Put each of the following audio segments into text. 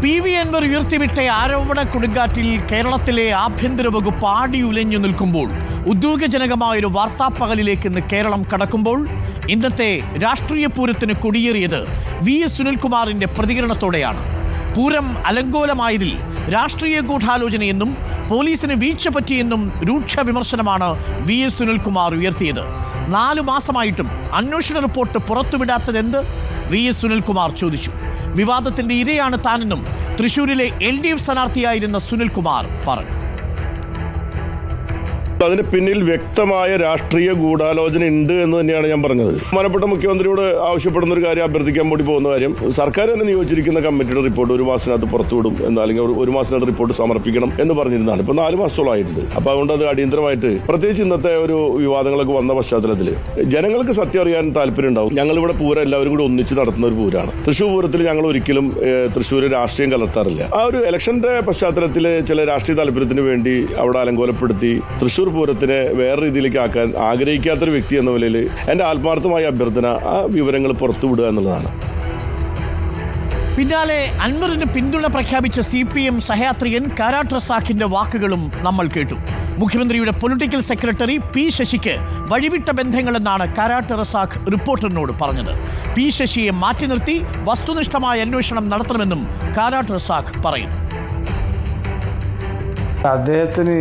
PV Anwar ഉയർത്തിവിട്ട ആരോപണ കൊടുങ്കാറ്റിൽ കേരളത്തിലെ ആഭ്യന്തര വകുപ്പ് ആടിയുലഞ്ഞു നിൽക്കുമ്പോൾ ഉദ്യോഗജനകമായൊരു വാർത്താപ്പകലിലേക്ക് ഇന്ന് കേരളം കടക്കുമ്പോൾ ഇന്നത്തെ രാഷ്ട്രീയ പൂരത്തിന് കൊടിയേറിയത് VS സുനിൽകുമാറിന്റെ പ്രതികരണത്തോടെയാണ്. പൂരം അലങ്കോലമായതിൽ രാഷ്ട്രീയ ഗൂഢാലോചനയെന്നും പോലീസിന് വീഴ്ച പറ്റിയെന്നും രൂക്ഷ വിമർശനമാണ് VS സുനിൽകുമാർ ഉയർത്തിയത്. 4 മാസമായിട്ടും അന്വേഷണ റിപ്പോർട്ട് പുറത്തുവിടാത്തതെന്ത്? VS സുനിൽകുമാർ ചോദിച്ചു. വിവാദത്തിന്റെ ഇരയാണ് താനെന്നും തൃശൂരിലെ LDF സ്ഥാനാർത്ഥിയായിരുന്ന സുനിൽകുമാർ പറഞ്ഞു. അതിന് പിന്നിൽ വ്യക്തമായ രാഷ്ട്രീയ ഗൂഢാലോചന ഉണ്ട് എന്ന് തന്നെയാണ് ഞാൻ പറഞ്ഞത്. ബഹുമാനപ്പെട്ട മുഖ്യമന്ത്രിയോട് ആവശ്യപ്പെടുന്ന ഒരു കാര്യം, അഭ്യർത്ഥിക്കാൻ വേണ്ടി പോകുന്ന കാര്യം, സർക്കാർ തന്നെ നിയോഗിച്ചിരിക്കുന്ന കമ്മിറ്റിയുടെ റിപ്പോർട്ട് 1 മാസത്തിനകത്ത് പുറത്തുവിടും എന്ന്, അല്ലെങ്കിൽ 1 മാസത്തിനകത്ത് റിപ്പോർട്ട് സമർപ്പിക്കണം എന്ന് പറഞ്ഞിരുന്നതാണ്. ഇപ്പൊ 4 മാസത്തോളമായിട്ടുണ്ട്. അപ്പൊ അതുകൊണ്ട് അത് അടിയന്തരമായിട്ട്, പ്രത്യേകിച്ച് ഇന്നത്തെ ഒരു വിവാദങ്ങളൊക്കെ വന്ന പശ്ചാത്തലത്തിൽ ജനങ്ങൾക്ക് സത്യം അറിയാൻ താല്പര്യം ഉണ്ടാവും. ഞങ്ങളിവിടെ പൂരം എല്ലാവരും കൂടി ഒന്നിച്ച് നടത്തുന്ന ഒരു പൂരമാണ്. തൃശ്ശൂർ പൂരത്തിൽ ഞങ്ങൾ ഒരിക്കലും തൃശ്ശൂർ രാഷ്ട്രീയം കലർത്താറില്ല. ആ ഒരു ഇലക്ഷന്റെ പശ്ചാത്തലത്തിൽ ചില രാഷ്ട്രീയ താല്പര്യത്തിന് വേണ്ടി അവിടെ അലങ്കോലപ്പെടുത്തി തൃശ്ശൂർ പൂരത്തിനെ വേറെ രീതിയിലേക്ക് ആക്കാൻ ആഗ്രഹിക്കാത്തൊരു വ്യക്തി എന്ന നിലയിൽ എൻ്റെ ആത്മാർത്ഥമായ അഭ്യർത്ഥന ആ വിവരങ്ങൾ പുറത്തുവിടുക എന്നുള്ളതാണ്. പിന്നാലെ അൻവറിന് പിന്തുണ പ്രഖ്യാപിച്ച CPM സഹയാത്രികൻ കാരാട്ട് റസാഖിന്റെ വാക്കുകളും നമ്മൾ കേട്ടു. മുഖ്യമന്ത്രിയുടെ പൊളിറ്റിക്കൽ സെക്രട്ടറി P ശശിക്ക് വഴിവിട്ട ബന്ധങ്ങളെന്നാണ് കാരാട്ട് റസാഖ് റിപ്പോർട്ടറിനോട് പറഞ്ഞത്. P ശശിയെ മാറ്റി നിർത്തി വസ്തുനിഷ്ഠമായ അന്വേഷണം നടത്തണമെന്നും കാരാട്ട് റസാഖ് പറയുന്നു. അദ്ദേഹത്തിന്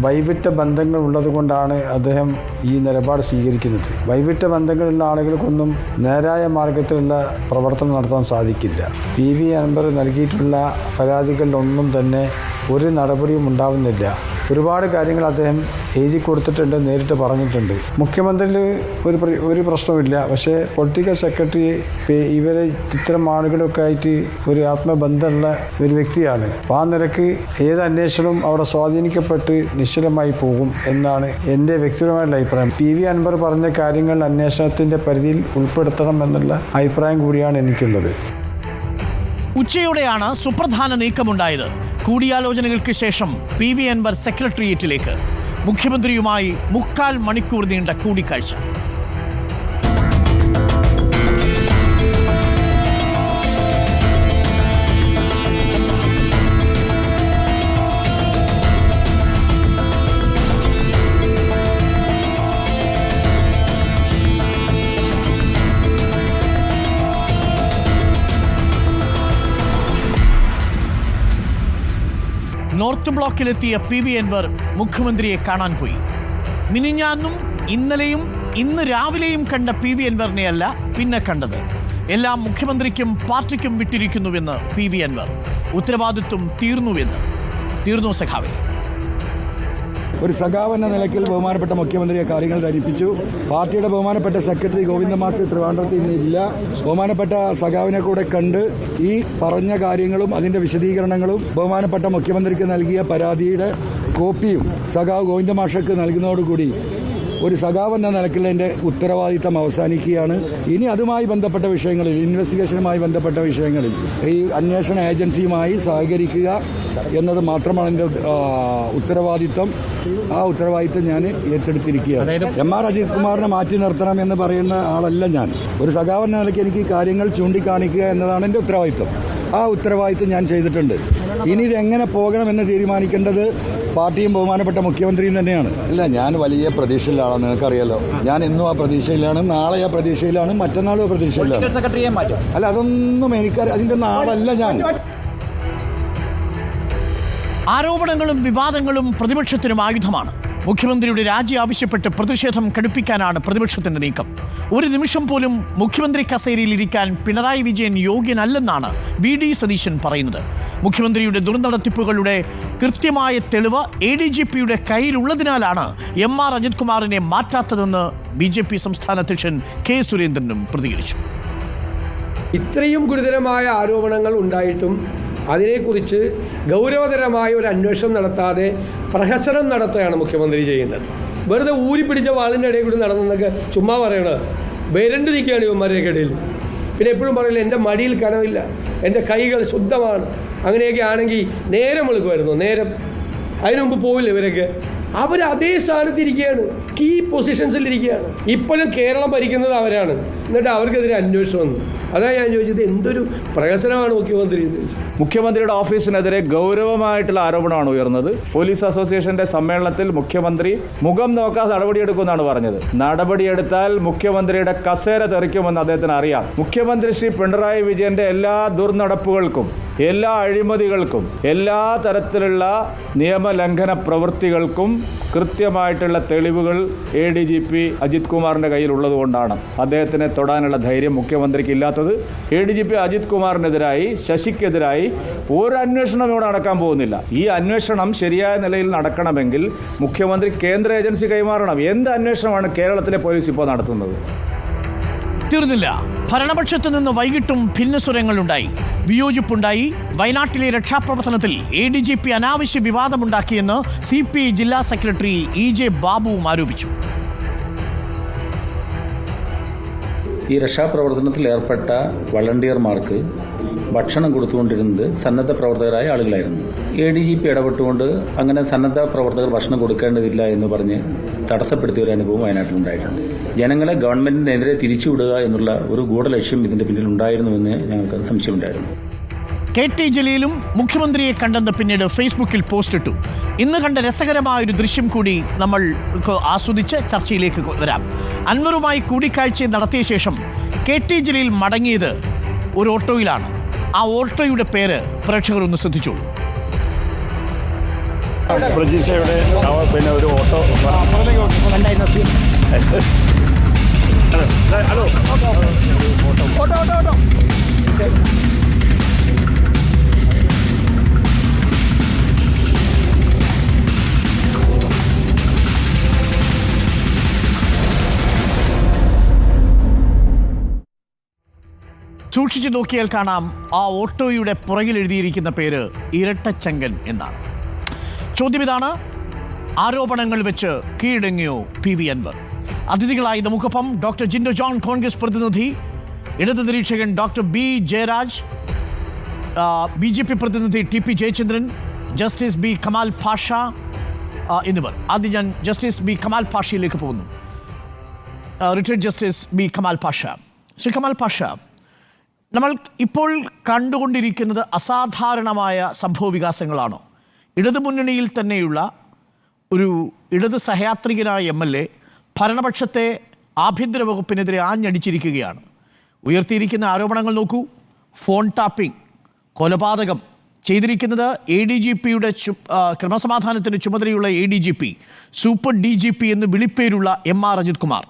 വൈവിട്ട ബന്ധങ്ങൾ ഉള്ളത് കൊണ്ടാണ് അദ്ദേഹം ഈ നിലപാട് സ്വീകരിക്കുന്നത്. വൈവിട്ട ബന്ധങ്ങളുള്ള ആളുകൾക്കൊന്നും നേരായ മാർഗത്തിലുള്ള പ്രവർത്തനം നടത്താൻ സാധിക്കില്ല. PV അൻവർ നൽകിയിട്ടുള്ള പരാതികളിലൊന്നും തന്നെ ഒരു നടപടിയും ഉണ്ടാവുന്നില്ല. ഒരുപാട് കാര്യങ്ങൾ അദ്ദേഹം എഴുതി കൊടുത്തിട്ടുണ്ട്, നേരിട്ട് പറഞ്ഞിട്ടുണ്ട്. മുഖ്യമന്ത്രിയിൽ ഒരു പ്രശ്നമില്ല. പക്ഷേ പൊളിറ്റിക്കൽ സെക്രട്ടറി ഇവരെ ഇത്തരം ആളുകളൊക്കെ ആയിട്ട് ഒരു ആത്മബന്ധമുള്ള ഒരു വ്യക്തിയാണ്. അപ്പോൾ ആ നിരക്ക് ഏത് അന്വേഷണവും അവിടെ സ്വാധീനിക്കപ്പെട്ട് നിശ്ചലമായി പോകും എന്നാണ് എൻ്റെ വ്യക്തിപരമായിട്ടുള്ള അഭിപ്രായം. PV അൻവർ പറഞ്ഞ കാര്യങ്ങൾ അന്വേഷണത്തിൻ്റെ പരിധിയിൽ ഉൾപ്പെടുത്തണം എന്നുള്ള അഭിപ്രായം കൂടിയാണ് എനിക്കുള്ളത്. ഉച്ചയോടെയാണ് സുപ്രധാന നീക്കമുണ്ടായത്. കൂടിയാലോചനകൾക്ക് ശേഷം PV അൻവർ സെക്രട്ടേറിയറ്റിലേക്ക്. മുഖ്യമന്ത്രിയുമായി 3/4 മണിക്കൂർ നീണ്ട കൂടിക്കാഴ്ച. നോർത്ത് ബ്ലോക്കിലെത്തിയ PV അൻവർ മുഖ്യമന്ത്രിയെ കാണാൻ പോയി. മിനിഞ്ഞാന്നും ഇന്നലെയും ഇന്ന് രാവിലെയും കണ്ട PV അൻവറിനെയല്ല പിന്നെ കണ്ടത്. എല്ലാം മുഖ്യമന്ത്രിക്കും പാർട്ടിക്കും വിട്ടിരിക്കുന്നുവെന്ന് PV അൻവർ. ഉത്തരവാദിത്വം തീർന്നു സഖാവേ. ഒരു സഖാവ് എന്ന നിലയ്ക്ക് ബഹുമാനപ്പെട്ട മുഖ്യമന്ത്രിയെ കാര്യങ്ങൾ ധരിപ്പിച്ചു. പാർട്ടിയുടെ ബഹുമാനപ്പെട്ട സെക്രട്ടറി ഗോവിന്ദ മാസ്റ്റർ ട്രിവാൻഡ്രത്ത് ഇന്നില്ല. ബഹുമാനപ്പെട്ട സഖാവിനെ കൂടെ കണ്ട് ഈ പറഞ്ഞ കാര്യങ്ങളും അതിന്റെ വിശദീകരണങ്ങളും ബഹുമാനപ്പെട്ട മുഖ്യമന്ത്രിക്ക് നൽകിയ പരാതിയുടെ കോപ്പിയും സഖാവ് ഗോവിന്ദ മാസ്റ്റർക്ക് നൽകുന്നതോടുകൂടി ഒരു സഖാവ് എന്ന നിലയ്ക്കുള്ള എൻ്റെ ഉത്തരവാദിത്തം അവസാനിക്കുകയാണ്. ഇനി അതുമായി ബന്ധപ്പെട്ട വിഷയങ്ങളിൽ, ഇൻവെസ്റ്റിഗേഷനുമായി ബന്ധപ്പെട്ട വിഷയങ്ങളിൽ ഈ അന്വേഷണ ഏജൻസിയുമായി സഹകരിക്കുക എന്നത് മാത്രമാണ് എൻ്റെ ഉത്തരവാദിത്തം. ആ ഉത്തരവാദിത്തം ഞാൻ ഏറ്റെടുത്തിരിക്കുകയാണ്. MR അജിത് കുമാറിനെ മാറ്റി നിർത്തണം എന്ന് പറയുന്ന ആളല്ല ഞാൻ. ഒരു സഖാവ് എന്ന നിലയ്ക്ക് എനിക്ക് കാര്യങ്ങൾ ചൂണ്ടിക്കാണിക്കുക എന്നതാണ് എൻ്റെ ഉത്തരവാദിത്തം. ആ ഉത്തരവാദിത്തം ഞാൻ ചെയ്തിട്ടുണ്ട്. ഇനി ഇതെങ്ങനെ പോകണമെന്ന് തീരുമാനിക്കേണ്ടത് പാർട്ടിയും ബഹുമാനപ്പെട്ട മുഖ്യമന്ത്രിയും തന്നെയാണ്. ഇല്ല, ഞാൻ വലിയ പ്രതീക്ഷയിലാണ്, നിങ്ങൾക്കറിയാലോ. ഞാൻ ഇന്നും ആ പ്രതീക്ഷയിലാണ്, നാളെ ആ പ്രതീക്ഷയിലാണ്, മറ്റന്നാളും ആ പ്രതീക്ഷയിലാണ്. അല്ല, അതൊന്നും എനിക്കറിയാം, അതിൻ്റെ ഒന്നും ആളല്ല ഞാൻ. ആരോപണങ്ങളും വിവാദങ്ങളും പ്രതിപക്ഷത്തിനും ആയുധമാണ്. മുഖ്യമന്ത്രിയുടെ രാജി ആവശ്യപ്പെട്ട് പ്രതിഷേധം കടുപ്പിക്കാനാണ് പ്രതിപക്ഷത്തിന്റെ നീക്കം. ഒരു നിമിഷം പോലും മുഖ്യമന്ത്രി കസേരയിൽ ഇരിക്കാൻ പിണറായി വിജയൻ യോഗ്യനല്ലെന്നാണ് VD സതീശൻ പറയുന്നത്. മുഖ്യമന്ത്രിയുടെ ദുർനടത്തിപ്പുകളുടെ കൃത്യമായ തെളിവ് ADGPയുടെ കയ്യിലുള്ളതിനാലാണ് MR അജിത് കുമാറിനെ മാറ്റാത്തതെന്ന് BJP സംസ്ഥാന അധ്യക്ഷൻ K സുരേന്ദ്രനും പ്രതികരിച്ചു. ഇത്രയും ഗുരുതരമായ ആരോപണങ്ങൾ ഉണ്ടായിട്ടും അതിനെക്കുറിച്ച് ഗൗരവതരമായ ഒരു അന്വേഷണം നടത്താതെ പ്രഹസനം നടത്തുകയാണ് മുഖ്യമന്ത്രി ചെയ്യുന്നത്. വെറുതെ ഊരിപ്പിടിച്ച വാളിൻ്റെ ഇടയിൽ കൂടി നടന്നെന്നൊക്കെ ചുമ്മാ പറയണത് വേരണ്ട് നിൽക്കുകയാണ് ഇവന്മാരുടെയൊക്കെ ഇടയിൽ. പിന്നെ എപ്പോഴും പറയില്ല എൻ്റെ മടിയിൽ കനവില്ല, എൻ്റെ കൈകൾ ശുദ്ധമാണ്. അങ്ങനെയൊക്കെ ആണെങ്കിൽ നേരം വെളുക്കുമായിരുന്നു. നേരം അതിനു മുമ്പ് പോവില്ല ഇവരൊക്കെ. അവർ അതേ സ്ഥാനത്തിരിക്കുകയാണ്, കീ പൊസിഷൻസിൽ ഇരിക്കുകയാണ്. ഇപ്പോഴും കേരളം ഭരിക്കുന്നത് അവരാണ്. എന്നിട്ട് അവർക്കെതിരെ അന്വേഷണം വന്നു. അതാണ് ഞാൻ ചോദിച്ചത്, എന്തൊരു പ്രഹസനമാണ് മുഖ്യമന്ത്രി. മുഖ്യമന്ത്രിയുടെ ഓഫീസിനെതിരെ ഗൗരവമായിട്ടുള്ള ആരോപണമാണ് ഉയർന്നത്. പോലീസ് അസോസിയേഷന്റെ സമ്മേളനത്തിൽ മുഖ്യമന്ത്രി മുഖം നോക്കാതെ നടപടിയെടുക്കുമെന്നാണ് പറഞ്ഞത്. നടപടിയെടുത്താൽ മുഖ്യമന്ത്രിയുടെ കസേര തെറിക്കുമെന്ന് അദ്ദേഹത്തിന് അറിയാം. മുഖ്യമന്ത്രി ശ്രീ പിണറായി വിജയന്റെ എല്ലാ ദുർനടപ്പുകൾക്കും, എല്ലാ അഴിമതികൾക്കും, എല്ലാ തരത്തിലുള്ള നിയമലംഘന പ്രവൃത്തികൾക്കും കൃത്യമായിട്ടുള്ള തെളിവുകൾ ADGP അജിത് കുമാറിന്റെ കയ്യിൽ ഉള്ളതുകൊണ്ടാണ് അദ്ദേഹത്തിനെ തൊടാനുള്ള ധൈര്യം മുഖ്യമന്ത്രിക്ക് ഇല്ലാത്തത്. ADGP അജിത് കുമാറിനെതിരായി, ശശിക്കെതിരായി ഒരു അന്വേഷണം ഇവിടെ നടക്കാൻ പോകുന്നില്ല. ഈ അന്വേഷണം ശരിയായ നിലയിൽ നടക്കണമെങ്കിൽ മുഖ്യമന്ത്രി കേന്ദ്ര ഏജൻസി കൈമാറണം. എന്ത് അന്വേഷണമാണ് കേരളത്തിലെ പോലീസ് ഇപ്പോൾ നടത്തുന്നത്? തീർന്നില്ല. ഭരണപക്ഷത്ത് നിന്ന് വൈകിട്ടും ഭിന്നസ്വരങ്ങളുണ്ടായി, വിയോജിപ്പുണ്ടായി. വയനാട്ടിലെ രക്ഷാപ്രവർത്തനത്തിൽ ADGP അനാവശ്യ വിവാദമുണ്ടാക്കിയെന്ന് CPI ജില്ലാ സെക്രട്ടറി EJ ബാബുവും ആരോപിച്ചു. ഈ രക്ഷാപ്രവർത്തനത്തിൽ ഏർപ്പെട്ട വളണ്ടിയർമാർക്ക് ഭക്ഷണം കൊടുത്തുകൊണ്ടിരുന്നത് സന്നദ്ധ പ്രവർത്തകരായ ആളുകളായിരുന്നു. ADGP ഇടപെട്ടുകൊണ്ട് അങ്ങനെ സന്നദ്ധ പ്രവർത്തകർ ഭക്ഷണം കൊടുക്കേണ്ടതില്ല എന്ന് പറഞ്ഞ് തടസ്സപ്പെടുത്തിയ ഒരു അനുഭവം വയനാട്ടിലുണ്ടായിട്ടുണ്ട്. ജനങ്ങളെ ഗവൺമെന്റിനെതിരെ തിരിച്ചുവിടുക എന്നുള്ള ഒരു ഗൂഢലക്ഷ്യം ഇതിന്റെ പിന്നിൽ ഉണ്ടായിരുന്നുവെന്ന് ഞങ്ങൾക്ക് സംശയമുണ്ടായിരുന്നു. KT ജലീലും മുഖ്യമന്ത്രിയെ കണ്ടെന്ന് പിന്നീട് ഫേസ്ബുക്കിൽ പോസ്റ്റ് ഇട്ടു. ഇന്ന് കണ്ട രസകരമായൊരു ദൃശ്യം കൂടി നമ്മൾ ആസ്വദിച്ച് ചർച്ചയിലേക്ക് വരാം. അൻവറുമായി കൂടിക്കാഴ്ച നടത്തിയ ശേഷം KT ജലീൽ മടങ്ങിയത് ഒരു ഓട്ടോയിലാണ്. ആ ഓട്ടോയുടെ പേര് പ്രേക്ഷകർ ഒന്ന് ശ്രദ്ധിച്ചു. പ്രതീക്ഷയുടെ പിന്നെ ഒരു ഓട്ടോ സൂക്ഷിച്ചു നോക്കിയാൽ കാണാം, ആ ഓട്ടോയുടെ പുറകിൽ എഴുതിയിരിക്കുന്ന പേര് ഇരട്ടച്ചങ്കൻ എന്നാണ്. ചോദ്യം ഇതാണ്: ആരോപണങ്ങൾ വെച്ച് കീഴടങ്ങിയോ PV അൻവർ? അതിഥികളായി നമുക്കൊപ്പം ഡോക്ടർ ജിൻഡോ ജോൺ, കോൺഗ്രസ് പ്രതിനിധി, ഇടത് നിരീക്ഷകൻ ഡോക്ടർ B ജയരാജ്, BJP പ്രതിനിധി TP Jayachandran, justice B Kamal Pasha എന്നിവർ. ആദ്യം ഞാൻ ജസ്റ്റിസ് B കമാൽ പാഷയിലേക്ക് പോകുന്നു. Retired justice B Kamal Pasha. Shri Kamal Pasha, നമ്മൾ ഇപ്പോൾ കണ്ടുകൊണ്ടിരിക്കുന്നത് അസാധാരണമായ സംഭവ വികാസങ്ങളാണോ? ഇടതുമുന്നണിയിൽ തന്നെയുള്ള ഒരു ഇടത് സഹയാത്രികനായ MLA ഭരണപക്ഷത്തെ ആഭ്യന്തര വകുപ്പിനെതിരെ ആഞ്ഞടിച്ചിരിക്കുകയാണ്. ഉയർത്തിയിരിക്കുന്ന ആരോപണങ്ങൾ നോക്കൂ. ഫോൺ ടാപ്പിംഗ്, കൊലപാതകം ചെയ്തിരിക്കുന്നത് ADGPയുടെ ക്രമസമാധാനത്തിന് ചുമതലയുള്ള ADGP, സൂപ്പർ DGP എന്ന് വിളിപ്പേരുള്ള MR അജിത് കുമാർ.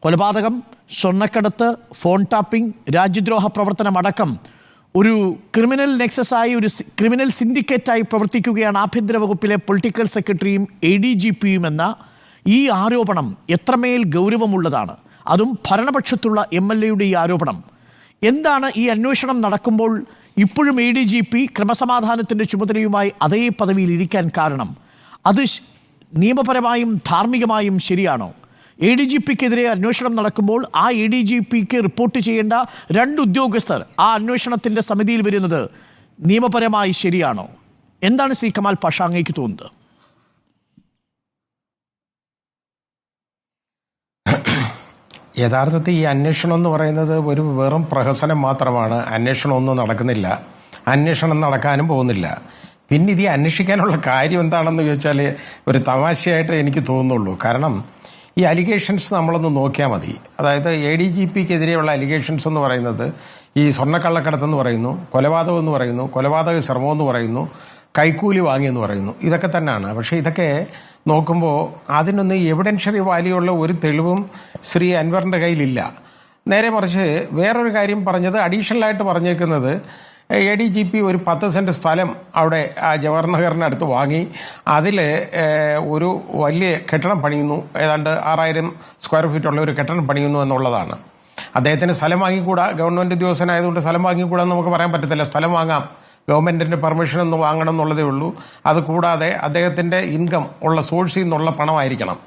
കൊലപാതകം, സ്വർണ്ണക്കടത്ത്, ഫോൺ ടാപ്പിംഗ്, രാജ്യദ്രോഹ പ്രവർത്തനം അടക്കം ഒരു ക്രിമിനൽ നെക്സസായി, ഒരു ക്രിമിനൽ സിൻഡിക്കേറ്റായി പ്രവർത്തിക്കുകയാണ് ആഭ്യന്തര വകുപ്പിലെ പൊളിറ്റിക്കൽ സെക്രട്ടറിയും ADGPയും എന്ന ഈ ആരോപണം എത്രമേൽ ഗൗരവമുള്ളതാണ്? അതും ഭരണപക്ഷത്തുള്ള MLAയുടെ ഈ ആരോപണം എന്താണ്? ഈ അന്വേഷണം നടക്കുമ്പോൾ ഇപ്പോഴും ADGP ക്രമസമാധാനത്തിൻ്റെ ചുമതലയുമായി അതേ പദവിയിൽ ഇരിക്കാൻ കാരണം അത് നിയമപരമായും ധാർമ്മികമായും ശരിയാണോ? ADGPക്കെതിരെ അന്വേഷണം നടക്കുമ്പോൾ ആ ADGPക്ക് റിപ്പോർട്ട് ചെയ്യേണ്ട 2 ഉദ്യോഗസ്ഥർ ആ അന്വേഷണത്തിൻ്റെ സമിതിയിൽ വരുന്നത് നിയമപരമായി ശരിയാണോ? എന്താണ് ശ്രീ കമാൽ പാഷ അങ്ങേക്ക് തോന്നുന്നത്? യഥാർത്ഥത്തിൽ ഈ അന്വേഷണം എന്ന് പറയുന്നത് ഒരു വെറും പ്രഹസനം മാത്രമാണ്. അന്വേഷണമൊന്നും നടക്കുന്നില്ല, അന്വേഷണം നടക്കാനും പോകുന്നില്ല. പിന്നെ ഇത് അന്വേഷിക്കാനുള്ള കാര്യം എന്താണെന്ന് ചോദിച്ചാൽ ഒരു തമാശയായിട്ട് എനിക്ക് തോന്നുന്നുള്ളൂ. കാരണം ഈ അലിഗേഷൻസ് നമ്മളൊന്ന് നോക്കിയാൽ മതി. അതായത് ADGPക്കെതിരെയുള്ള അലിഗേഷൻസ് എന്ന് പറയുന്നത് ഈ സ്വർണ്ണക്കള്ളക്കടത്തെന്ന് പറയുന്നു, കൊലപാതകം എന്ന് പറയുന്നു, കൊലപാതക ശ്രമം എന്ന് പറയുന്നു, കൈക്കൂലി വാങ്ങിയെന്ന് പറയുന്നു. ഇതൊക്കെ തന്നെയാണ്. പക്ഷേ ഇതൊക്കെ നോക്കുമ്പോൾ അതിനൊന്നും എവിഡൻഷ്യറി വാല്യൂ ഉള്ള ഒരു തെളിവും ശ്രീ അൻവറിൻ്റെ കയ്യിലില്ല. നേരെ മറിച്ച് വേറൊരു കാര്യം പറഞ്ഞത്, അഡീഷണലായിട്ട് പറഞ്ഞേക്കുന്നത് ADGP ഒരു 10 സെന്റ് സ്ഥലം അവിടെ ജവഹർ നഗറിനടുത്ത് വാങ്ങി അതിൽ ഒരു വലിയ കെട്ടിടം പണിയുന്നു, ഏതാണ്ട് 6000 സ്ക്വയർ ഫീറ്റുള്ള ഒരു കെട്ടിടം പണിയുന്നു എന്നുള്ളതാണ്. അദ്ദേഹത്തിന് സ്ഥലം വാങ്ങിക്കൂടാ, ഗവൺമെൻറ് ഉദ്യോഗസ്ഥനായതുകൊണ്ട് സ്ഥലം വാങ്ങിക്കൂടാന്ന് നമുക്ക് പറയാൻ പറ്റത്തില്ല. സ്ഥലം വാങ്ങാം, ഗവൺമെൻറ്റിൻ്റെ പെർമിഷൻ ഒന്ന് വാങ്ങണം എന്നുള്ളതേ ഉള്ളൂ. അതുകൂടാതെ അദ്ദേഹത്തിൻ്റെ ഇൻകം ഉള്ള സോഴ്സിൽ നിന്നുള്ള പണമായിരിക്കണം.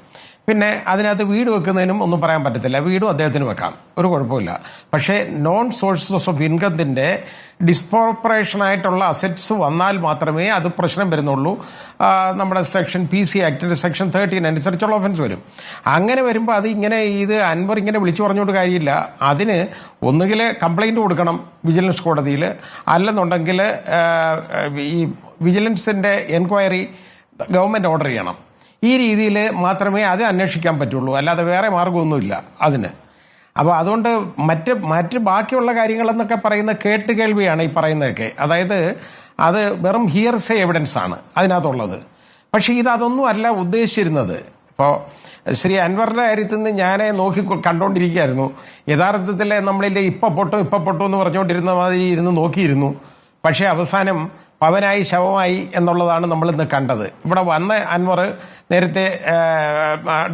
പിന്നെ അതിനകത്ത് വീട് വെക്കുന്നതിനും ഒന്നും പറയാൻ പറ്റത്തില്ല. വീടും അദ്ദേഹത്തിന് വെക്കാം, ഒരു കുഴപ്പമില്ല. പക്ഷേ നോൺ സോഴ്സസ് ഓഫ് ഇൻകത്തിന്റെ ഡിസ്പ്രോപ്പറേഷൻ ആയിട്ടുള്ള അസറ്റ്സ് വന്നാൽ മാത്രമേ അത് പ്രശ്നം വരുന്നുള്ളൂ. നമ്മുടെ സെക്ഷൻ PC ആക്ടിന്റെ സെക്ഷൻ 13 അനുസരിച്ചുള്ള ഒഫൻസ് വരും. അങ്ങനെ വരുമ്പോൾ അത് ഇങ്ങനെ അൻവർ ഇങ്ങനെ വിളിച്ചു പറഞ്ഞുകൊണ്ട് കാര്യമില്ല. അതിന് ഒന്നുകിൽ കംപ്ലൈന്റ് കൊടുക്കണം വിജിലൻസ് കോടതിയിൽ, അല്ലെന്നുണ്ടെങ്കിൽ ഈ വിജിലൻസിന്റെ എൻക്വയറി ഗവൺമെന്റ് ഓർഡർ ചെയ്യണം. ഈ രീതിയിൽ മാത്രമേ അത് അന്വേഷിക്കാൻ പറ്റുള്ളൂ, അല്ലാതെ വേറെ മാർഗമൊന്നുമില്ല അതിന്. അപ്പോൾ അതുകൊണ്ട് മറ്റ് ബാക്കിയുള്ള കാര്യങ്ങളെന്നൊക്കെ പറയുന്ന കേട്ടുകേൾവിയാണ് ഈ പറയുന്നതൊക്കെ. അതായത് അത് വെറും ഹിയർസേ എവിഡൻസ് ആണ് അതിനകത്തുള്ളത്. പക്ഷേ അതൊന്നും അല്ല ഉദ്ദേശിച്ചിരുന്നത്. ഇപ്പോൾ ശ്രീ അൻവറിന്റെ കാര്യത്തിൽ നിന്ന് ഞാൻ കണ്ടുകൊണ്ടിരിക്കുകയായിരുന്നു. യഥാർത്ഥത്തിൽ നമ്മളിൽ ഇപ്പൊ പൊട്ടും എന്ന് പറഞ്ഞുകൊണ്ടിരുന്ന മാതിരി ഇരുന്ന് നോക്കിയിരുന്നു. പക്ഷേ അവസാനം പവനായി ശവമായി എന്നുള്ളതാണ് നമ്മളിന്ന് കണ്ടത്. ഇവിടെ വന്ന അൻവർ, നേരത്തെ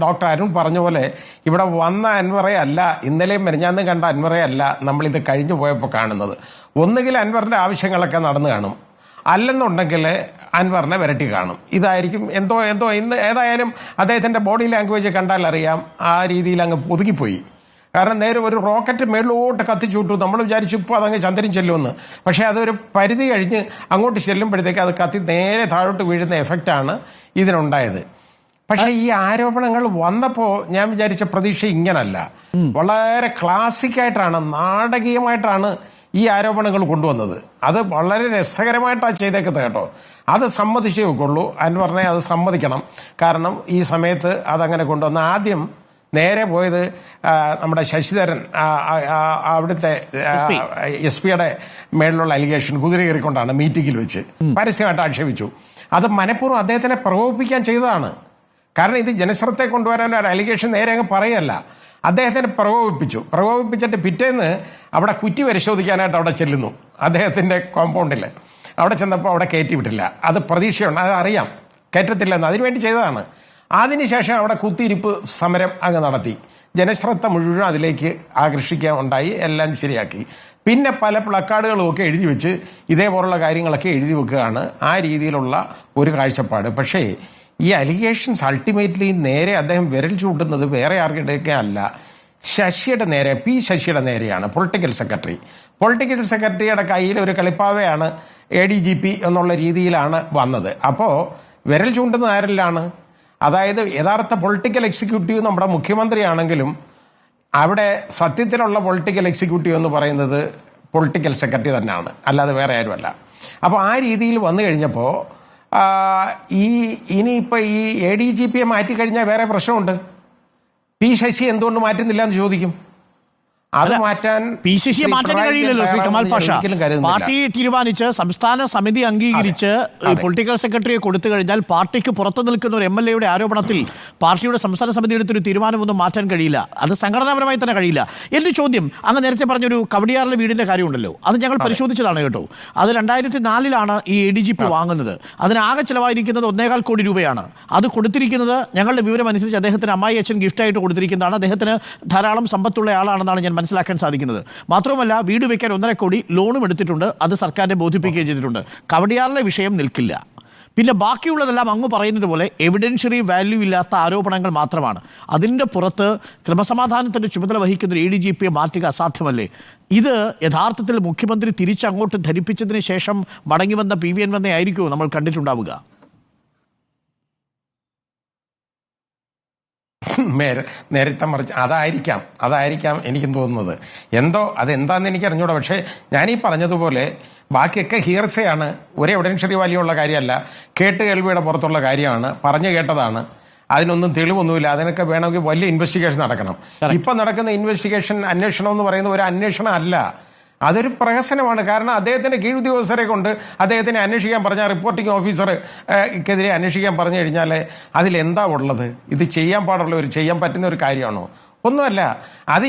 ഡോക്ടർ അരുൺ പറഞ്ഞ പോലെ, ഇവിടെ വന്ന അൻവറെ അല്ല, ഇന്നലെയും മെനഞ്ഞാന്നും കണ്ട അൻവറെ അല്ല നമ്മളിത് കഴിഞ്ഞു പോയപ്പോൾ കാണുന്നത്. ഒന്നുകിൽ അൻവറിന്റെ ആവശ്യങ്ങളൊക്കെ നടന്നു കാണും, അല്ലെന്നുണ്ടെങ്കിൽ അൻവറിനെ വിരട്ടി കാണും. ഇതായിരിക്കും എന്തോ ഇന്ന് ഏതായാലും അദ്ദേഹത്തിന്റെ ബോഡി ലാംഗ്വേജ് കണ്ടാൽ അറിയാം ആ രീതിയിൽ അങ്ങ് ഒതുങ്ങിപ്പോയി. കാരണം നേരെ ഒരു റോക്കറ്റ് മേളിലോട്ട് കത്തിച്ചുവിട്ടു. നമ്മൾ വിചാരിച്ചു ഇപ്പോൾ അതങ്ങ് ചന്ദ്രൻ ചെല്ലുമെന്ന്. പക്ഷേ അതൊരു പരിധി കഴിഞ്ഞ് അങ്ങോട്ട് ചെല്ലുമ്പോഴത്തേക്ക് അത് കത്തി നേരെ താഴോട്ട് വീഴുന്ന എഫക്റ്റാണ് ഇതിനുണ്ടായത്. പക്ഷേ ഈ ആരോപണങ്ങൾ വന്നപ്പോൾ ഞാൻ വിചാരിച്ച പ്രതീക്ഷ ഇങ്ങനല്ല. വളരെ ക്ലാസിക്കായിട്ടാണ്, നാടകീയമായിട്ടാണ് ഈ ആരോപണങ്ങൾ കൊണ്ടുവന്നത്. അത് വളരെ രസകരമായിട്ടാണ് ചെയ്തേക്കുന്നത് കേട്ടോ. അത് സമ്മതിച്ചേ വെക്കുള്ളൂ. അൻവറിനെ അത് സമ്മതിക്കണം. കാരണം ഈ സമയത്ത് അതങ്ങനെ കൊണ്ടുവന്ന ആദ്യം നേരെ പോയത് നമ്മുടെ ശശിധരൻ, അവിടുത്തെ SP-യുടെ മേളിലുള്ള അലിഗേഷൻ കുതിര കയറിക്കൊണ്ടാണ് മീറ്റിംഗിൽ വെച്ച് പരസ്യമായിട്ട് ആക്ഷേപിച്ചു. അത് മനഃപൂർവ്വം അദ്ദേഹത്തിനെ പ്രകോപിപ്പിക്കാൻ ചെയ്തതാണ്. കാരണം ഇത് ജനശ്രദ്ധയെ കൊണ്ടുവരാൻ ഒരു അലിഗേഷൻ നേരെ അങ്ങ് പറയല്ല, അദ്ദേഹത്തിനെ പ്രകോപിപ്പിച്ചിട്ട് പിറ്റേന്ന് അവിടെ കുറ്റി പരിശോധിക്കാനായിട്ട് അവിടെ ചെല്ലുന്നു. അദ്ദേഹത്തിന്റെ കോമ്പൗണ്ടിൽ അവിടെ ചെന്നപ്പോൾ അവിടെ കയറ്റി വിട്ടില്ല. അത് പ്രതീക്ഷയുണ്ട്, അത് അറിയാം കയറ്റത്തില്ലെന്ന്, അതിനുവേണ്ടി ചെയ്തതാണ്. അതിനുശേഷം അവിടെ കുത്തിയിരിപ്പ് സമരം അങ്ങ് നടത്തി. ജനശ്രദ്ധ മുഴുവൻ അതിലേക്ക് ആകർഷിക്കാൻ ഉണ്ടായി, എല്ലാം ശരിയാക്കി. പിന്നെ പല പ്ലക്കാർഡുകളും ഒക്കെ എഴുതി വെച്ച് ഇതേപോലുള്ള കാര്യങ്ങളൊക്കെ എഴുതി വെക്കുകയാണ്. ആ രീതിയിലുള്ള ഒരു കാഴ്ചപ്പാട്. പക്ഷേ ഈ അലിഗേഷൻസ് അൾട്ടിമേറ്റ്ലി നേരെ അദ്ദേഹം വിരൽ ചൂണ്ടുന്നത് വേറെ ആർക്കിടയൊക്കെ അല്ല, ശശിയുടെ നേരെ, ശശിയുടെ നേരെയാണ്. പൊളിറ്റിക്കൽ സെക്രട്ടറിയുടെ കയ്യിൽ ഒരു കളിപ്പാവയാണ് ADGP എന്നുള്ള രീതിയിലാണ് വന്നത്. അപ്പോൾ വിരൽ ചൂണ്ടുന്ന ആരിലാണ്? അതായത് യഥാർത്ഥ പൊളിറ്റിക്കൽ എക്സിക്യൂട്ടീവ് നമ്മുടെ മുഖ്യമന്ത്രിയാണെങ്കിലും അവിടെ സത്യത്തിലുള്ള പൊളിറ്റിക്കൽ എക്സിക്യൂട്ടീവ് എന്ന് പറയുന്നത് പൊളിറ്റിക്കൽ സെക്രട്ടറി തന്നെയാണ്, അല്ലാതെ വേറെ ആരുമല്ല. അപ്പോൾ ആ രീതിയിൽ വന്നു കഴിഞ്ഞപ്പോൾ ഇനിയിപ്പോൾ ഈ ADGPയെ മാറ്റിക്കഴിഞ്ഞാൽ വേറെ പ്രശ്നമുണ്ട്. ശശി എന്തുകൊണ്ട് മാറ്റുന്നില്ല എന്ന് ചോദിക്കും. അത് മാറ്റാൻ PCC മാറ്റാൻ കഴിയില്ലല്ലോ ശ്രീ കമാൽ പാഷ. പാർട്ടി തീരുമാനിച്ച് സംസ്ഥാന സമിതി അംഗീകരിച്ച് പൊളിറ്റിക്കൽ സെക്രട്ടറിയെ കൊടുത്തു കഴിഞ്ഞാൽ പാർട്ടിക്ക് പുറത്തു നിൽക്കുന്ന ഒരു MLA-യുടെ ആരോപണത്തിൽ പാർട്ടിയുടെ സംസ്ഥാന സമിതി എടുത്തൊരു തീരുമാനമൊന്നും മാറ്റാൻ കഴിയില്ല. അത് സംഘടനാപരമായി തന്നെ കഴിയില്ല. എന്റെ ചോദ്യം, അങ്ങ് നേരത്തെ പറഞ്ഞൊരു കവടിയാറിലെ വീടിന്റെ കാര്യമുണ്ടല്ലോ, അത് ഞങ്ങൾ പരിശോധിച്ചതാണ് കേട്ടോ. അത് 2004 ഈ ADGP വാങ്ങുന്നത്. അതിനാകെ ചിലവായിരിക്കുന്നത് 1.25 കോടി രൂപയാണ്. അത് കൊടുത്തിരിക്കുന്നത് ഞങ്ങളുടെ വിവരം അനുസരിച്ച് അദ്ദേഹത്തിന് അമ്മായി അച്ഛൻ ഗിഫ്റ്റായിട്ട് കൊടുത്തിരിക്കുന്നതാണ്. അദ്ദേഹത്തിന് ധാരാളം സമ്പത്തുള്ള ആളാണെന്നാണ് ഞാൻ മനസ്സിലാക്കാൻ സാധിക്കുന്നത്. മാത്രമല്ല വീട് വെക്കാൻ 1.5 കോടി ലോണും എടുത്തിട്ടുണ്ട്. അത് സർക്കാരിനെ ബോധിപ്പിക്കുകയും ചെയ്തിട്ടുണ്ട്. കവടിയാറിലെ വിഷയം നിൽക്കില്ല. പിന്നെ ബാക്കിയുള്ളതെല്ലാം അങ്ങ് പറയുന്നത് പോലെ എവിഡൻഷ്യറി വാല്യൂ ഇല്ലാത്ത ആരോപണങ്ങൾ മാത്രമാണ്. അതിൻ്റെ പുറത്ത് ക്രമസമാധാനത്തിൻ്റെ ചുമതല വഹിക്കുന്ന ഒരു ADGPയെ മാറ്റുക അസാധ്യമല്ലേ? ഇത് യഥാർത്ഥത്തിൽ മുഖ്യമന്ത്രി തിരിച്ചങ്ങോട്ട് ധരിപ്പിച്ചതിന് ശേഷം മടങ്ങി വന്ന PV Anwar ആയിരിക്കുമോ നമ്മൾ കണ്ടിട്ടുണ്ടാവുക? നേരത്തെ മറിച്ച് അതായിരിക്കാം എനിക്കും തോന്നുന്നത്. അതെന്താന്ന് എനിക്ക് അറിഞ്ഞൂടാ. പക്ഷേ ഞാനീ പറഞ്ഞതുപോലെ ബാക്കിയൊക്കെ ഹിയർസേ ആണ്, ഒരേ എവിഡൻഷ്യറി വാല്യൂ ഉള്ള കാര്യമല്ല, കേട്ടുകേൾവിയുടെ പുറത്തുള്ള കാര്യമാണ്, പറഞ്ഞു കേട്ടതാണ്. അതിനൊന്നും തെളിവൊന്നുമില്ല. അതിനൊക്കെ വേണമെങ്കിൽ വലിയ ഇൻവെസ്റ്റിഗേഷൻ നടക്കണം. ഇപ്പം നടക്കുന്ന അന്വേഷണം എന്ന് പറയുന്നത് ഒരു അന്വേഷണം അല്ല, അതൊരു പ്രഹസനമാണ്. കാരണം അദ്ദേഹത്തിന്റെ കീഴുദ്യോഗസ്ഥരെ കൊണ്ട് അദ്ദേഹത്തിനെ അന്വേഷിക്കാൻ പറഞ്ഞ റിപ്പോർട്ടിംഗ് ഓഫീസർക്കെതിരെ അന്വേഷിക്കാൻ പറഞ്ഞു കഴിഞ്ഞാൽ അതിലെന്താ ഉള്ളത്? ഇത് ചെയ്യാൻ ചെയ്യാൻ പറ്റുന്ന ഒരു കാര്യമാണോ? ഒന്നുമല്ല.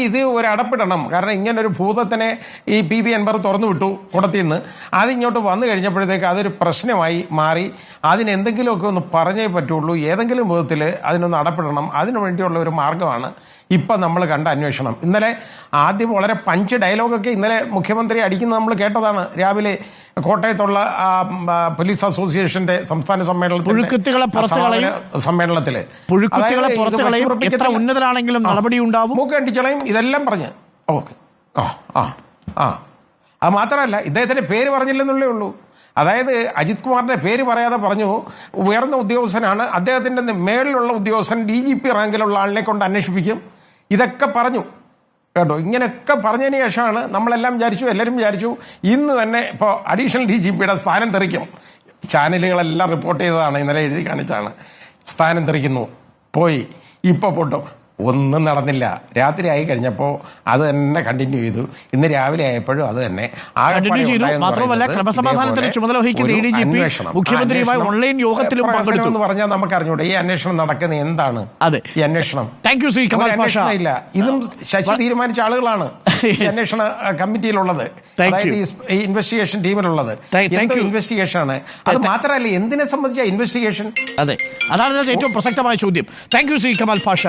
ഇത് ഒരു അടപ്പിടണം. കാരണം ഇങ്ങനൊരു ഭൂതത്തിനെ ഈ PV Anwar തുറന്നു വിട്ടു കുടത്തിൽ നിന്ന്. അതിങ്ങോട്ട് വന്നു കഴിഞ്ഞപ്പോഴത്തേക്ക് അതൊരു പ്രശ്നമായി മാറി. അതിനെന്തെങ്കിലുമൊക്കെ ഒന്ന് പറഞ്ഞേ പറ്റുള്ളൂ. ഏതെങ്കിലും വിധത്തിൽ അതിനൊന്ന് അടപ്പിടണം. അതിനു വേണ്ടിയുള്ള ഒരു മാർഗമാണ് ഇപ്പം നമ്മൾ കണ്ട അന്വേഷണം. ഇന്നലെ ആദ്യം വളരെ പഞ്ച് ഡയലോഗൊക്കെ ഇന്നലെ മുഖ്യമന്ത്രി അടിക്കുന്നത് നമ്മൾ കേട്ടതാണ്. രാവിലെ കോട്ടയത്തുള്ള പോലീസ് അസോസിയേഷന്റെ സംസ്ഥാന സമ്മേളനത്തില് എത്ര ഉന്നതരാണെങ്കിലും നടപടി ഉണ്ടാവും, മൂക്ക് കണ്ടിച്ചളയും, ഇതെല്ലാം പറഞ്ഞ് ഓക്കെ. അത് മാത്രമല്ല, ഇദ്ദേഹത്തിന്റെ പേര് പറഞ്ഞില്ലെന്നുള്ളേ ഉള്ളൂ. അതായത് അജിത് കുമാറിന്റെ പേര് പറയാതെ പറഞ്ഞു ഉയർന്ന ഉദ്യോഗസ്ഥനാണ്, അദ്ദേഹത്തിന്റെ മേളിലുള്ള ഉദ്യോഗസ്ഥൻ DGP റാങ്കിലുള്ള ആളിനെ കൊണ്ട് അന്വേഷിപ്പിക്കും, ഇതൊക്കെ പറഞ്ഞു കേട്ടോ. ഇങ്ങനെയൊക്കെ പറഞ്ഞതിന് ശേഷമാണ് നമ്മളെല്ലാം എല്ലാവരും വിചാരിച്ചു ഇന്ന് തന്നെ ഇപ്പോൾ അഡീഷണൽ DGPയുടെ സ്ഥാനം തെറിക്കും. ചാനലുകളെല്ലാം റിപ്പോർട്ട് ചെയ്തതാണ്, ഇന്നലെ എഴുതി കാണിച്ചാണ്. സ്ഥാനം തെറിക്കുന്നു, പോയി, ഇപ്പോൾ പൊട്ടും. ഒന്നും നടന്നില്ല. രാത്രി ആയി കഴിഞ്ഞപ്പോൾ അത് തന്നെ കണ്ടിന്യൂ ചെയ്തു. ഇന്ന് രാവിലെ ആയപ്പോഴും അത് തന്നെ മാത്രമല്ല, ക്രമസമാധാനത്തിന് ചുമതല വഹിക്കുന്ന ADGP മുഖ്യമന്ത്രിയുമായി ഓൺലൈൻ യോഗത്തിലും പങ്കെടുത്തു എന്ന് പറഞ്ഞാൽ നമുക്ക് അറിഞ്ഞൂടെ ഈ അന്വേഷണം നടക്കുന്നത് എന്താണ്? അതെ, ഈ അന്വേഷണം താങ്ക് യു ശ്രീ കമാൽ പാഷ. ഇല്ല, ഇതും ശശി തീരുമാനിച്ച ആളുകളാണ് അന്വേഷണ കമ്മിറ്റിയിലുള്ളത്, ഇൻവെസ്റ്റിഗേഷൻ ടീമിലുള്ളത്. ഇൻവെസ്റ്റിഗേഷൻ ആണ്. അത് മാത്രമല്ല, എന്തിനെ സംബന്ധിച്ച ഇൻവെസ്റ്റിഗേഷൻ? അതെ, അതാണ് ഏറ്റവും പ്രസക്തമായ ചോദ്യം. Thank you Shri Kamal Pasha.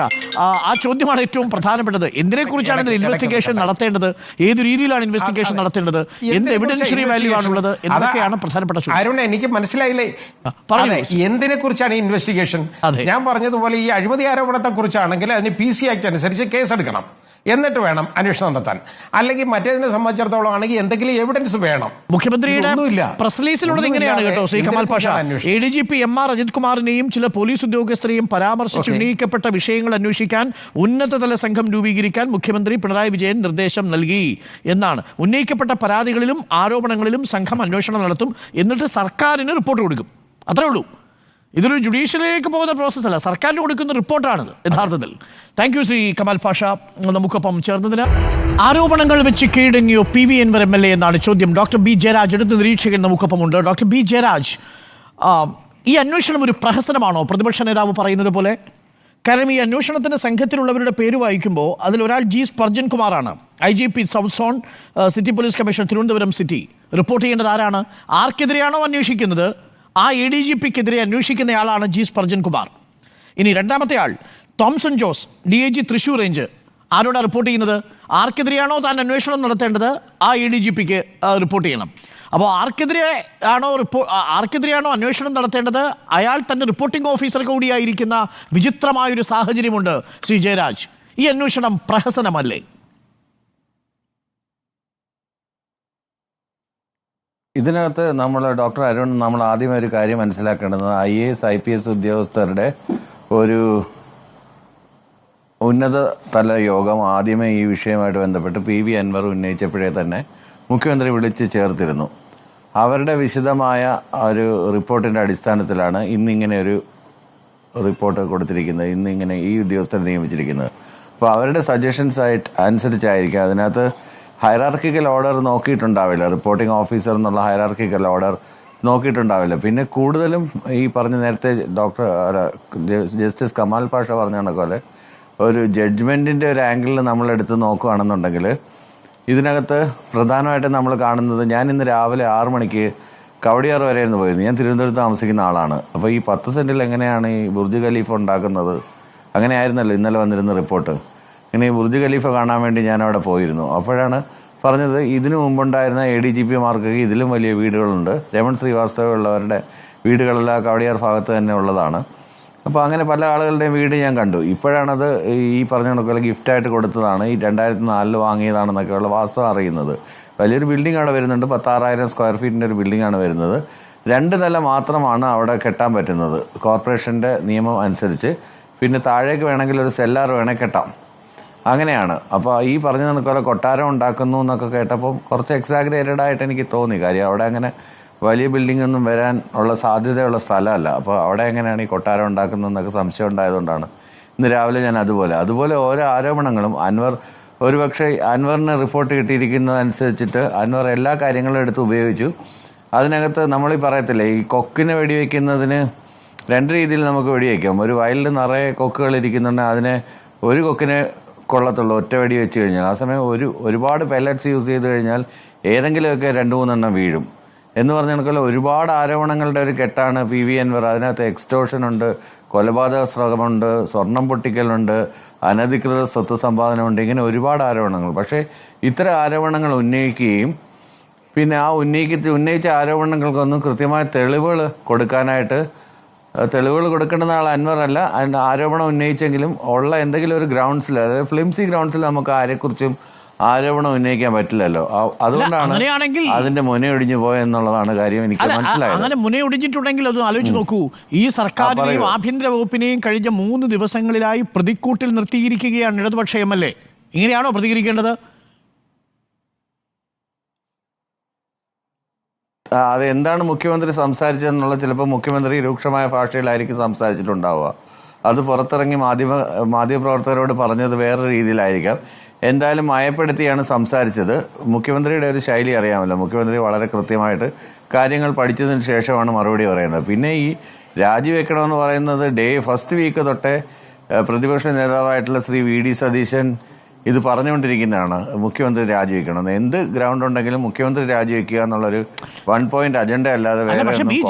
ആ ചോദ്യമാണ് ഏറ്റവും പ്രധാനപ്പെട്ടത്. എന്തിനെ കുറിച്ചാണ് ഇതിൽ ഇൻവെസ്റ്റിഗേഷൻ നടത്തേണ്ടത്, ഏത് രീതിയിലാണ് ഇൻവെസ്റ്റിഗേഷൻ നടത്തേണ്ടത്, എന്ത് എവിഡൻഷ്യറി വാല്യൂ ആണുള്ളത് എന്നൊക്കെയാണ് പ്രധാനപ്പെട്ട ചോദ്യം. അരുൺ, എനിക്ക് മനസ്സിലായില്ലേ എന്തിനെ കുറിച്ചാണ് ഇൻവെസ്റ്റിഗേഷൻ? ഞാൻ പറഞ്ഞതുപോലെ ഈ അഴിമതി ആരോപണത്തെ കുറിച്ചാണെങ്കിൽ അതിന് PC ആക്ട് അനുസരിച്ച് കേസെടുക്കണം, എന്നിട്ട് വേണം അന്വേഷണം നടത്താൻ. അല്ലെങ്കിൽ മറ്റേതിനെ സംബന്ധിച്ചിടത്തോളം ആണെങ്കിൽ എന്തെങ്കിലും എവിഡൻസ് വേണം. മുഖ്യമന്ത്രിയുടെ പ്രസ് റിലീസിലുള്ളത് ഇങ്ങനെയാണ് കേട്ടോ ശ്രീ കമാൽ പാഷ. ADGP MR അജിത് കുമാറിനെയും ചില പോലീസ് ഉദ്യോഗസ്ഥരെയും പരാമർശിച്ച് ഉന്നയിക്കപ്പെട്ട വിഷയങ്ങൾ അന്വേഷിക്കാൻ ഉന്നതതല സംഘം രൂപീകരിക്കാൻ മുഖ്യമന്ത്രി പിണറായി വിജയൻ നിർദ്ദേശം നൽകി എന്നാണ്. ഉന്നയിക്കപ്പെട്ട പരാതികളിലും ആരോപണങ്ങളിലും സംഘം അന്വേഷണം നടത്തും, എന്നിട്ട് സർക്കാരിന് റിപ്പോർട്ട് കൊടുക്കും. അത്രേ ഉള്ളൂ. ഇതൊരു ജുഡീഷ്യലിലേക്ക് പോകുന്ന പ്രോസസ്സല്ല, സർക്കാരിന് കൊടുക്കുന്ന റിപ്പോർട്ടാണിത് യഥാർത്ഥത്തിൽ. താങ്ക് യു ശ്രീ കമാൽ പാഷ നമുക്കൊപ്പം ചേർന്നതിന്. ആരോപണങ്ങൾ വെച്ച് കീഴടങ്ങിയോ PV Anwar MLA എന്നാണ് ചോദ്യം. ഡോക്ടർ B ജയരാജ് എടുത്ത നിരീക്ഷകൻ നമുക്കൊപ്പമുണ്ട്. ഡോക്ടർ B ജയരാജ്, ഈ അന്വേഷണം ഒരു പ്രഹസനമാണോ പ്രതിപക്ഷ നേതാവ് പറയുന്നത് പോലെ? കാരണം ഈ അന്വേഷണത്തിന്റെ സംഘത്തിലുള്ളവരുടെ പേര് വായിക്കുമ്പോൾ അതിലൊരാൾ G സ്പർജൻ കുമാറാണ്, IGP south zone city police commissioner Thiruvananthapuram city. Report ചെയ്യേണ്ടത് ആരാണ്? ആർക്കെതിരെയാണോ അന്വേഷിക്കുന്നത് ആ ADGPക്കെതിരെ അന്വേഷിക്കുന്നയാളാണ് G സ്പർജൻ കുമാർ. ഇനി രണ്ടാമത്തെ ആൾ തോംസൺ ജോസ്, DIG തൃശ്ശൂർ റേഞ്ച്. ആരോടാണ് റിപ്പോർട്ട് ചെയ്യുന്നത്? ആർക്കെതിരെയാണോ താൻ അന്വേഷണം നടത്തേണ്ടത് ആ ADGPക്ക് റിപ്പോർട്ട് ചെയ്യണം. അപ്പോൾ ആർക്കെതിരെയാണോ അന്വേഷണം നടത്തേണ്ടത് അയാൾ തൻ്റെ റിപ്പോർട്ടിംഗ് ഓഫീസർ കൂടിയായിരിക്കുന്ന വിചിത്രമായൊരു സാഹചര്യമുണ്ട്. ശ്രീ ജയരാജ്, ഈ അന്വേഷണം പ്രഹസനമല്ലേ? ഇതിനകത്ത് ഡോക്ടർ അരുൺ, നമ്മൾ ആദ്യം ഒരു കാര്യം മനസ്സിലാക്കേണ്ടത് IAS IPS ഉദ്യോഗസ്ഥരുടെ ഒരു ഉന്നത തല യോഗം ആദ്യമേ ഈ വിഷയമായിട്ട് ബന്ധപ്പെട്ട് PV Anwar ഉന്നയിച്ചപ്പോഴേ തന്നെ മുഖ്യമന്ത്രി വിളിച്ച് ചേർത്തിരുന്നു. അവരുടെ വിശദമായ ഒരു റിപ്പോർട്ടിൻ്റെ അടിസ്ഥാനത്തിലാണ് ഇന്നിങ്ങനെ ഒരു റിപ്പോർട്ട് കൊടുത്തിരിക്കുന്നത്, ഇന്നിങ്ങനെ ഈ ഉദ്യോഗസ്ഥരെ നിയമിച്ചിരിക്കുന്നത്. അപ്പോൾ അവരുടെ സജഷൻസ് അനുസരിച്ചായിരിക്കും. അതിനകത്ത് ഹൈറാർക്കിക്കൽ ഓർഡർ നോക്കിയിട്ടുണ്ടാവില്ല, റിപ്പോർട്ടിംഗ് ഓഫീസർ എന്നുള്ള ഹൈറാർക്കിക്കൽ ഓർഡർ നോക്കിയിട്ടുണ്ടാവില്ല. പിന്നെ കൂടുതലും ഈ പറഞ്ഞ നേരത്തെ ജസ്റ്റിസ് കമാൽ പാഷ പറഞ്ഞ കണക്കോലെ ഒരു ജഡ്ജ്മെൻറ്റിൻ്റെ ഒരു ആംഗിളിൽ നമ്മളെടുത്ത് നോക്കുകയാണെന്നുണ്ടെങ്കിൽ ഇതിനകത്ത് പ്രധാനമായിട്ടും നമ്മൾ കാണുന്നത്, ഞാൻ ഇന്ന് രാവിലെ 6 മണിക്ക് കവടിയാർ വരെയായിരുന്നു പോയത്. ഞാൻ തിരുവനന്തപുരത്ത് താമസിക്കുന്ന ആളാണ്. അപ്പോൾ ഈ 10 സെൻറ്റിൽ എങ്ങനെയാണ് ഈ ബുർജ് ഖലീഫ ഉണ്ടാക്കുന്നത്? അങ്ങനെ ആയിരുന്നല്ലോ ഇന്നലെ വന്നിരുന്ന റിപ്പോർട്ട്. ഇങ്ങനെ ഈ ബുർജ് ഖലീഫ കാണാൻ വേണ്ടി ഞാൻ അവിടെ പോയിരുന്നു. അപ്പോഴാണ് പറഞ്ഞത് ഇതിനു മുമ്പുണ്ടായിരുന്ന ADGPമാർക്ക് ഇതിലും വലിയ വീടുകളുണ്ട്. രമൺ ശ്രീവാസ്തവ ഉള്ളവരുടെ വീടുകളെല്ലാം കവടിയാർ ഭാഗത്ത് തന്നെ ഉള്ളതാണ്. അപ്പോൾ അങ്ങനെ പല ആളുകളുടെയും വീട് ഞാൻ കണ്ടു. ഇപ്പോഴാണത് ഈ പറഞ്ഞ കണക്കുള്ള ഗിഫ്റ്റായിട്ട് കൊടുത്തതാണ്, ഈ 2004 വാങ്ങിയതാണെന്നൊക്കെയുള്ള വാസ്തവം അറിയുന്നത്. വലിയൊരു ബിൽഡിംഗ് അവിടെ വരുന്നുണ്ട്, 16,000 സ്ക്വയർ ഫീറ്റിൻ്റെ ഒരു ബിൽഡിംഗാണ് വരുന്നത്. 2 നില മാത്രമാണ് അവിടെ കെട്ടാൻ പറ്റുന്നത് കോർപ്പറേഷൻ്റെ നിയമം അനുസരിച്ച്. പിന്നെ താഴേക്ക് വേണമെങ്കിൽ ഒരു സെല്ലാർ വേണമെങ്കിൽ കെട്ടാം, അങ്ങനെയാണ്. അപ്പോൾ ഈ പറഞ്ഞ കണക്കുള്ള കൊട്ടാരം ഉണ്ടാക്കുന്നു എന്നൊക്കെ കേട്ടപ്പോൾ കുറച്ച് എക്സാഗ്രേറ്റഡ് ആയിട്ട് എനിക്ക് തോന്നി. കാര്യം അവിടെ അങ്ങനെ വലിയ ബിൽഡിംഗ് ഒന്നും വരാൻ ഉള്ള സാധ്യതയുള്ള സ്ഥലമല്ല. അപ്പോൾ അവിടെ എങ്ങനെയാണ് ഈ കൊട്ടാരം ഉണ്ടാക്കുന്നതെന്നൊക്കെ സംശയം ഉണ്ടായതുകൊണ്ടാണ് ഇന്ന് രാവിലെ ഞാൻ അതുപോലെ ഓരോ ആരോപണങ്ങളും ഒരുപക്ഷെ അൻവറിന് റിപ്പോർട്ട് കിട്ടിയിരിക്കുന്നതനുസരിച്ചിട്ട് അൻവർ എല്ലാ കാര്യങ്ങളും എടുത്ത് ഉപയോഗിച്ചു. അതിനകത്ത് നമ്മളീ പറയത്തില്ലേ, ഈ കൊക്കിനെ വെടിവെക്കുന്നതിന് 2 രീതിയിൽ നമുക്ക് വെടിവെക്കാം. ഒരു വയലിൽ നിറയെ കൊക്കുകൾ ഇരിക്കുന്നുണ്ട്, അതിനെ ഒരു കൊക്കിനെ കൊള്ളത്തുള്ളൂ ഒറ്റ വെടി വെച്ച് കഴിഞ്ഞാൽ. ആ സമയം ഒരുപാട് പെല്ലറ്റ്സ് യൂസ് ചെയ്ത് കഴിഞ്ഞാൽ ഏതെങ്കിലുമൊക്കെ 2-3 എണ്ണം വീഴും എന്ന് പറഞ്ഞ കണക്കല്ല. ഒരുപാട് ആരോപണങ്ങളുടെ ഒരു കെട്ടാണ് PV Anwar. അതിനകത്ത് എക്സ്റ്റോർഷൻ ഉണ്ട്, കൊലപാതക ശ്രമമുണ്ട്, സ്വർണം പൊട്ടിക്കലുണ്ട്, അനധികൃത സ്വത്ത് സമ്പാദനം ഉണ്ട്, ഇങ്ങനെ ഒരുപാട് ആരോപണങ്ങൾ. പക്ഷേ ഇത്തരം ആരോപണങ്ങൾ ഉന്നയിക്കുകയും പിന്നെ ആ ഉന്നയിച്ച ആരോപണങ്ങൾക്കൊന്നും കൃത്യമായ തെളിവുകൾ കൊടുക്കേണ്ടുന്ന ആൾ അൻവറല്ല. അതിൻ്റെ ആരോപണം ഉന്നയിച്ചെങ്കിലും ഉള്ള എന്തെങ്കിലും ഒരു ഗ്രൗണ്ട്സിൽ, അതായത് ഫ്ലിംസി ഗ്രൗണ്ട്സിൽ നമുക്ക് ആരെക്കുറിച്ചും ആരോപണം ഉന്നയിക്കാൻ പറ്റില്ലല്ലോ. അതുകൊണ്ടാണ് അതിന്റെ മുനയൊടിഞ്ഞു പോയെന്നുള്ളതാണ് കാര്യം. എനിക്ക് മനസ്സിലായത്. അങ്ങനെ മുനയൊടിഞ്ഞിട്ടുണ്ടെങ്കിൽ അത് ആലോചിച്ച് നോക്കൂ. ഈ സർക്കാരിനെയും ആഭ്യന്തര വകുപ്പിനെയും കഴിഞ്ഞ 3 ദിവസങ്ങളിലായി പ്രതിക്കൂട്ടിൽ നിർത്തിയിരിക്കുകയാണ് ഇടതുപക്ഷ MLA. ഇങ്ങനെയാണോ പ്രതികരിക്കേണ്ടത്? അതെന്താണ് മുഖ്യമന്ത്രി സംസാരിച്ചതെന്നുള്ള ചിലപ്പോൾ മുഖ്യമന്ത്രി രൂക്ഷമായ ഭാഷയിലായിരിക്കും സംസാരിച്ചിട്ടുണ്ടാവുക. അത് പുറത്തിറങ്ങി മാധ്യമപ്രവർത്തകരോട് പറഞ്ഞത് വേറെ രീതിയിലായിരിക്കാം. എന്തായാലും മയപ്പെടുത്തിയാണ് സംസാരിച്ചത്. മുഖ്യമന്ത്രിയുടെ ഒരു ശൈലി അറിയാമല്ലോ. മുഖ്യമന്ത്രി വളരെ കൃത്യമായിട്ട് കാര്യങ്ങൾ പഠിച്ചതിന് ശേഷമാണ് മറുപടി പറയുന്നത്. പിന്നെ ഈ രാജിവെക്കണമെന്ന് പറയുന്നത് ഫസ്റ്റ് വീക്ക് തൊട്ടേ പ്രതിപക്ഷ നേതാവായിട്ടുള്ള ശ്രീ VD സതീശൻ ഇത് പറഞ്ഞുകൊണ്ടിരിക്കുന്നതാണ്, മുഖ്യമന്ത്രി രാജിവെക്കണം. എന്ത് ഗ്രൗണ്ട് ഉണ്ടെങ്കിലും മുഖ്യമന്ത്രി രാജിവെക്കുക എന്നുള്ളൊരു 1 പോയിന്റ് അജണ്ട അല്ലാതെ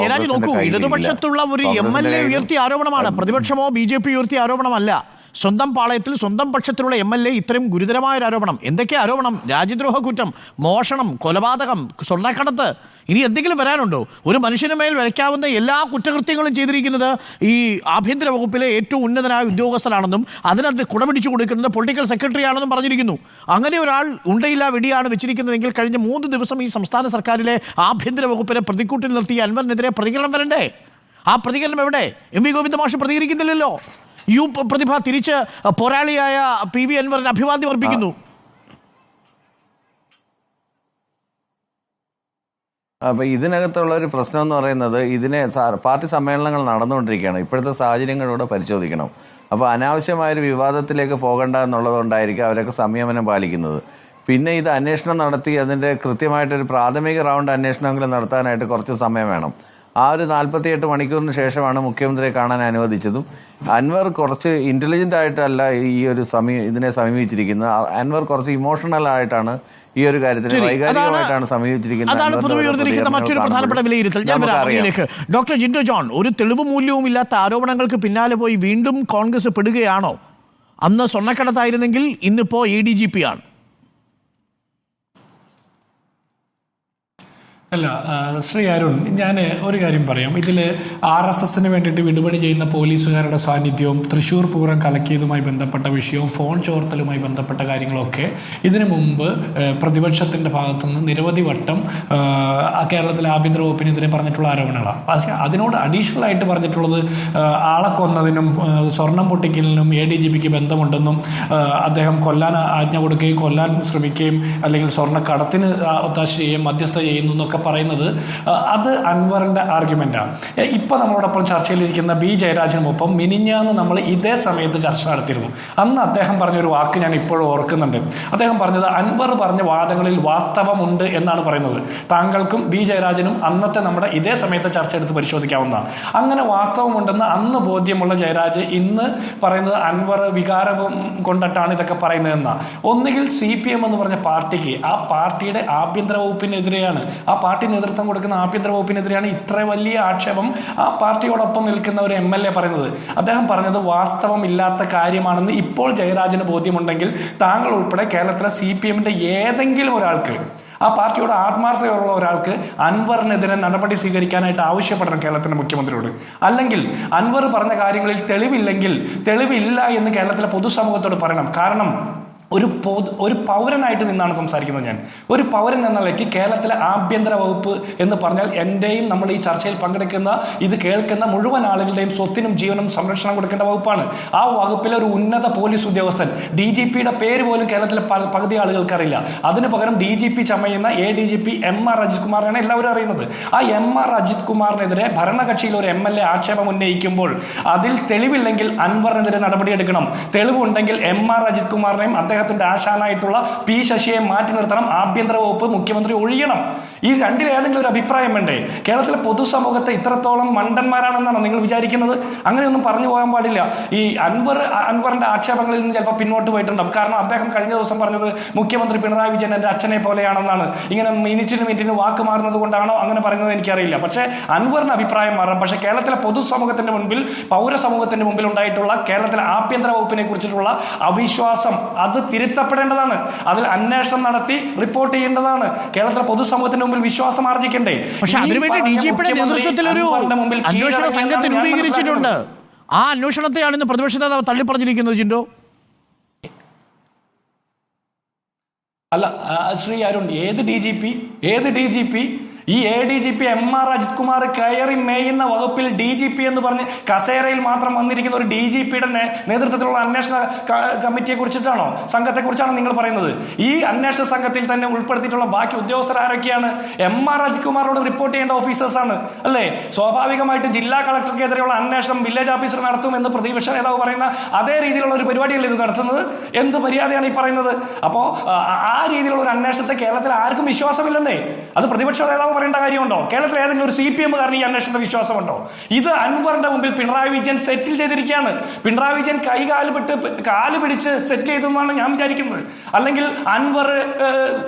ഇടതുപക്ഷത്തുള്ള ഒരു MLA ഉയർത്തിയ ആരോപണമാണ്. പ്രതിപക്ഷമോ BJP ഉയർത്തിയ ആരോപണമല്ല. സ്വന്തം പാളയത്തിൽ സ്വന്തം പക്ഷത്തിലുള്ള MLA ഇത്രയും ഗുരുതരമായ ഒരു ആരോപണം. എന്തൊക്കെ ആരോപണം? രാജ്യദ്രോഹ കുറ്റം, മോഷണം, കൊലപാതകം, സ്വർണ്ണക്കടത്ത്, ഇനി എന്തെങ്കിലും വരാനുണ്ടോ? ഒരു മനുഷ്യന് മേൽ വരയ്ക്കാവുന്ന എല്ലാ കുറ്റകൃത്യങ്ങളും ചെയ്തിരിക്കുന്നത് ഈ ആഭ്യന്തര വകുപ്പിലെ ഏറ്റവും ഉന്നതനായ ഉദ്യോഗസ്ഥനാണെന്നും അതിനകത്ത് കുടപിടിച്ചു കൊടുക്കുന്നത് പൊളിറ്റിക്കൽ സെക്രട്ടറി ആണെന്നും പറഞ്ഞിരിക്കുന്നു. അങ്ങനെ ഒരാൾ ഉണ്ടയില്ല വെടിയാണ് വെച്ചിരിക്കുന്നതെങ്കിൽ കഴിഞ്ഞ 3 ദിവസം ഈ സംസ്ഥാന സർക്കാരിലെ ആഭ്യന്തര വകുപ്പിനെ പ്രതിക്കൂട്ടിൽ നിർത്തിയ അൻവറിനെതിരെ പ്രതികരണം വരണ്ടേ? ആ പ്രതികരണം എവിടെ? MV ഗോവിന്ദ മാഷ് പ്രതികരിക്കുന്നില്ലല്ലോ. പ്രതിഭ തിരിച്ച് പോരാളിയായ PV അൻവറിന് അഭിവാദ്യം അർപ്പിക്കുന്നു. അപ്പോൾ ഇതിനകത്തുള്ള ഒരു പ്രശ്നം എന്ന് പറയുന്നത്, പാർട്ടി സമ്മേളനങ്ങൾ നടന്നുകൊണ്ടിരിക്കുകയാണ്. ഇപ്പോഴത്തെ സാഹചര്യങ്ങളിലൂടെ പരിശോധിക്കണം. അപ്പോൾ അനാവശ്യമായൊരു വിവാദത്തിലേക്ക് പോകണ്ട എന്നുള്ളതുകൊണ്ടായിരിക്കും അവരൊക്കെ സംയമനം പാലിക്കുന്നത്. പിന്നെ ഇത് അന്വേഷണം നടത്തി അതിൻ്റെ കൃത്യമായിട്ടൊരു പ്രാഥമിക റൗണ്ട് അന്വേഷണമെങ്കിലും നടത്താനായിട്ട് കുറച്ച് സമയം വേണം. ആ ഒരു 48 മണിക്കൂറിന് ശേഷമാണ് മുഖ്യമന്ത്രിയെ കാണാൻ അനുവദിച്ചതും. അൻവർ കുറച്ച് ഇന്റലിജന്റ് ആയിട്ടല്ല ഇതിനെ സമീപിച്ചിരിക്കുന്നത്. അൻവർ കുറച്ച് ഇമോഷണൽ ആയിട്ടാണ് ഈ ഒരു കാര്യത്തിന് വൈകാരികമായിട്ടാണ് സമീപിച്ചിരിക്കുന്നത്. മറ്റൊരു പ്രധാനപ്പെട്ട വിലയിരുത്തൽ ഡോക്ടർ ജിൻഡോ ജോൺ, ഒരു തെളിവ് മൂല്യവും ഇല്ലാത്ത ആരോപണങ്ങൾക്ക് പിന്നാലെ പോയി വീണ്ടും കോൺഗ്രസ് പെടുകയാണോ? അന്ന് സ്വർണ്ണക്കടത്തായിരുന്നെങ്കിൽ ഇന്നിപ്പോ ADGP ആണ്. അല്ല ശ്രീ അരുൺ, ഞാൻ ഒരു കാര്യം പറയാം. ഇതിൽ RSSന് വേണ്ടിയിട്ട് വിടുപണി ചെയ്യുന്ന പോലീസുകാരുടെ സാന്നിധ്യവും തൃശ്ശൂർ പൂരം കലക്കിയതുമായി ബന്ധപ്പെട്ട വിഷയവും ഫോൺ ചോർത്തലുമായി ബന്ധപ്പെട്ട കാര്യങ്ങളൊക്കെ ഇതിനു മുമ്പ് പ്രതിപക്ഷത്തിൻ്റെ ഭാഗത്തുനിന്ന് നിരവധി വട്ടം കേരളത്തിലെ ആഭ്യന്തര വകുപ്പിനെതിരെ പറഞ്ഞിട്ടുള്ള ആരോപണങ്ങളാണ്. പക്ഷേ അതിനോട് അഡീഷണൽ ആയിട്ട് പറഞ്ഞിട്ടുള്ളത് ആളെ കൊന്നതിനും സ്വർണം പൊട്ടിക്കലിനും ADGPക്ക് ബന്ധമുണ്ടെന്നും അദ്ദേഹം കൊല്ലാൻ ആജ്ഞ കൊടുക്കുകയും കൊല്ലാൻ ശ്രമിക്കുകയും അല്ലെങ്കിൽ സ്വർണ്ണക്കടത്തിന് ഒത്താശ ചെയ്യുകയും മധ്യസ്ഥ ചെയ്യുന്നു എന്നൊക്കെ പറയുന്നത് അത് അൻവറിന്റെ ആർഗ്യുമെന്റാണ്. ഇപ്പൊ നമ്മളോടൊപ്പം ചർച്ചയിലിരിക്കുന്ന B ജയരാജനുമൊപ്പം മിനിഞ്ഞാന്ന് നമ്മൾ ഇതേ സമയത്ത് ചർച്ച നടത്തിയിരുന്നു. അന്ന് അദ്ദേഹം പറഞ്ഞൊരു വാക്ക് ഞാൻ ഇപ്പോഴും ഓർക്കുന്നുണ്ട്. അദ്ദേഹം പറഞ്ഞത് അൻവർ പറഞ്ഞ വാദങ്ങളിൽ വാസ്തവമുണ്ട് എന്നാണ് പറയുന്നത്. താങ്കൾക്കും B ജയരാജനും അന്നത്തെ നമ്മുടെ ഇതേ സമയത്ത് ചർച്ച എടുത്ത് പരിശോധിക്കാവുന്നതാണ്. അങ്ങനെ വാസ്തവമുണ്ടെന്ന് അന്ന് ബോധ്യമുള്ള ജയരാജ് ഇന്ന് പറയുന്നത് അൻവർ വികാരം കൊണ്ടിട്ടാണ് ഇതൊക്കെ പറയുന്നതെന്നാണ്. ഒന്നുകിൽ CPM എന്ന് പറഞ്ഞ പാർട്ടിക്ക് ആ പാർട്ടിയുടെ ആഭ്യന്തര വകുപ്പിനെതിരെയാണ്, ആ പാർട്ടി നേതൃത്വം കൊടുക്കുന്ന ആഭ്യന്തര വകുപ്പിനെതിരെയാണ് ഇത്ര വലിയ ആക്ഷേപം ആ പാർട്ടിയോടൊപ്പം നിൽക്കുന്ന ഒരു MLA പറയുന്നത്. അദ്ദേഹം പറഞ്ഞത് വാസ്തവമില്ലാത്ത കാര്യമാണെന്ന് ഇപ്പോൾ ജയരാജന് ബോധ്യമുണ്ടെങ്കിൽ താങ്കൾ ഉൾപ്പെടെ കേരളത്തിലെ CPMന്റെ ഏതെങ്കിലും ഒരാൾക്ക്, ആ പാർട്ടിയോട് ആത്മാർത്ഥതയുള്ള ഒരാൾക്ക് അൻവറിനെതിരെ നടപടി സ്വീകരിക്കാനായിട്ട് ആവശ്യപ്പെടണം കേരളത്തിന്റെ മുഖ്യമന്ത്രിയോട്. അല്ലെങ്കിൽ അൻവർ പറഞ്ഞ കാര്യങ്ങളിൽ തെളിവില്ല എന്ന് കേരളത്തിലെ പൊതുസമൂഹത്തോട് പറയണം. കാരണം ഒരു പൗരനായിട്ട് നിന്നാണ് സംസാരിക്കുന്നത് ഞാൻ. ഒരു പൗരൻ എന്ന നിലയ്ക്ക് കേരളത്തിലെ ആഭ്യന്തര വകുപ്പ് എന്ന് പറഞ്ഞാൽ എന്റെയും നമ്മൾ ഈ ചർച്ചയിൽ പങ്കെടുക്കുന്ന ഇത് കേൾക്കുന്ന മുഴുവൻ ആളുകളുടെയും സ്വത്തിനും ജീവനും സംരക്ഷണം കൊടുക്കേണ്ട വകുപ്പാണ്. ആ വകുപ്പിലെ ഒരു ഉന്നത പോലീസ് ഉദ്യോഗസ്ഥൻ, DGPയുടെ പേര് പോലും കേരളത്തിലെ പകുതി ആളുകൾക്ക് അറിയില്ല. അതിന് പകരം DGP ചമയുന്ന ADGP MR അജിത് കുമാറിനാണ് എല്ലാവരും അറിയുന്നത്. ആ MR അജിത് കുമാറിനെതിരെ ഭരണകക്ഷിയിൽ ഒരു MLA ആക്ഷേപം ഉന്നയിക്കുമ്പോൾ അതിൽ തെളിവില്ലെങ്കിൽ അൻവറിനെതിരെ നടപടിയെടുക്കണം. തെളിവുണ്ടെങ്കിൽ MR അജിത് കുമാറിനെയും അദ്ദേഹം അദ്ദേഹത്തിന്റെ ആശാനായിട്ടുള്ള പി ശശിയെ മാറ്റി നിർത്തണം, ആഭ്യന്തര വകുപ്പ് മുഖ്യമന്ത്രി ഒഴിയണം. ഈ രണ്ടിലേതെങ്കിലും ഒരു അഭിപ്രായം വേണ്ടേ? കേരളത്തിലെ പൊതുസമൂഹത്തെ ഇത്രത്തോളം മണ്ടന്മാരാണെന്നാണോ നിങ്ങൾ വിചാരിക്കുന്നത്? അങ്ങനെയൊന്നും പറഞ്ഞു പോകാൻ പാടില്ല. ഈ അൻവറിന്റെ ആക്ഷേപങ്ങളിൽ നിന്ന് ചിലപ്പോൾ പിന്നോട്ട് പോയിട്ടുണ്ടാവും. കാരണം അദ്ദേഹം കഴിഞ്ഞ ദിവസം പറഞ്ഞത് മുഖ്യമന്ത്രി പിണറായി വിജയൻ എന്റെ അച്ഛനെ പോലെയാണെന്നാണ്. ഇങ്ങനെ മിനിറ്റിന് വാക്ക് മാറുന്നത് കൊണ്ടാണോ അങ്ങനെ പറയുന്നത് എനിക്കറിയില്ല. പക്ഷേ അൻവറിന് അഭിപ്രായം മാറാം. പക്ഷേ കേരളത്തിലെ പൊതുസമൂഹത്തിന്റെ മുൻപിൽ, പൗരസമൂഹത്തിന്റെ മുമ്പിൽ ഉണ്ടായിട്ടുള്ള കേരളത്തിലെ ആഭ്യന്തര വകുപ്പിനെ കുറിച്ചിട്ടുള്ള അവിശ്വാസം അത് തിരുത്തപ്പെടേണ്ടതാണ്. അതിൽ അന്വേഷണം നടത്തി റിപ്പോർട്ട് ചെയ്യേണ്ടതാണ്. കേരളത്തിലെ പൊതുസമൂഹത്തിന്റെ മുമ്പിൽ വിശ്വാസം ആർജിക്കണ്ടേ? പക്ഷെ അതിനുവേണ്ടി DGPയുടെ നേതൃത്വത്തിൽ ഒരു അന്വേഷണ സംഘത്തെ രൂപീകരിച്ചിട്ടുണ്ട്. ആ അന്വേഷണത്തെയാണ് ഇന്ന് പ്രതിപക്ഷ നേതാവ് തള്ളിപ്പറഞ്ഞിരിക്കുന്നത്. ജിൻഡോ, അല്ല ശ്രീ അരുൺ, ഏത് ഡി ജി പി ഈ ADGP MR അജിത് കുമാർ കയറി മേയുന്ന വകുപ്പിൽ DGP എന്ന് പറഞ്ഞ് കസേരയിൽ മാത്രം വന്നിരിക്കുന്ന ഒരു DGPയുടെ നേതൃത്വത്തിലുള്ള അന്വേഷണ കമ്മിറ്റിയെ കുറിച്ചിട്ടാണോ, സംഘത്തെക്കുറിച്ചാണോ നിങ്ങൾ പറയുന്നത്? ഈ അന്വേഷണ സംഘത്തിൽ തന്നെ ഉൾപ്പെടുത്തിയിട്ടുള്ള ബാക്കി ഉദ്യോഗസ്ഥർ ആരൊക്കെയാണ്? MR അജിത് കുമാറോട് റിപ്പോർട്ട് ചെയ്യേണ്ട ഓഫീസേഴ്സാണ് അല്ലേ? സ്വാഭാവികമായിട്ട് ജില്ലാ കളക്ടർക്കെതിരെയുള്ള അന്വേഷണം വില്ലേജ് ഓഫീസർ നടത്തുമെന്ന് പ്രതിപക്ഷ നേതാവ് പറയുന്ന അതേ രീതിയിലുള്ള ഒരു പരിപാടിയല്ലേ ഇത് നടത്തുന്നത്? എന്ത് മര്യാദയാണ് ഈ പറയുന്നത്? അപ്പോൾ ആ രീതിയിലുള്ള ഒരു അന്വേഷണത്തെ കേരളത്തിൽ ആർക്കും വിശ്വാസമില്ലെന്നേ. അത് പ്രതിപക്ഷ നേതാവ് പറയേണ്ട കാര്യമുണ്ടോ? കേരളത്തിൽ ഏതെങ്കിലും ഒരു CPM കാരണം ഈ അന്വേഷണത്തെ വിശ്വാസമുണ്ടോ? ഇത് അൻവറിന്റെ മുമ്പിൽ പിണറായി വിജയൻ സെറ്റിൽ ചെയ്തിരിക്കുകയാണ്. പിണറായി വിജയൻ കാല് പിടിച്ച് സെറ്റിൽ ചെയ്തെന്നാണ് ഞാൻ വിചാരിക്കുന്നത്. അല്ലെങ്കിൽ അൻവർ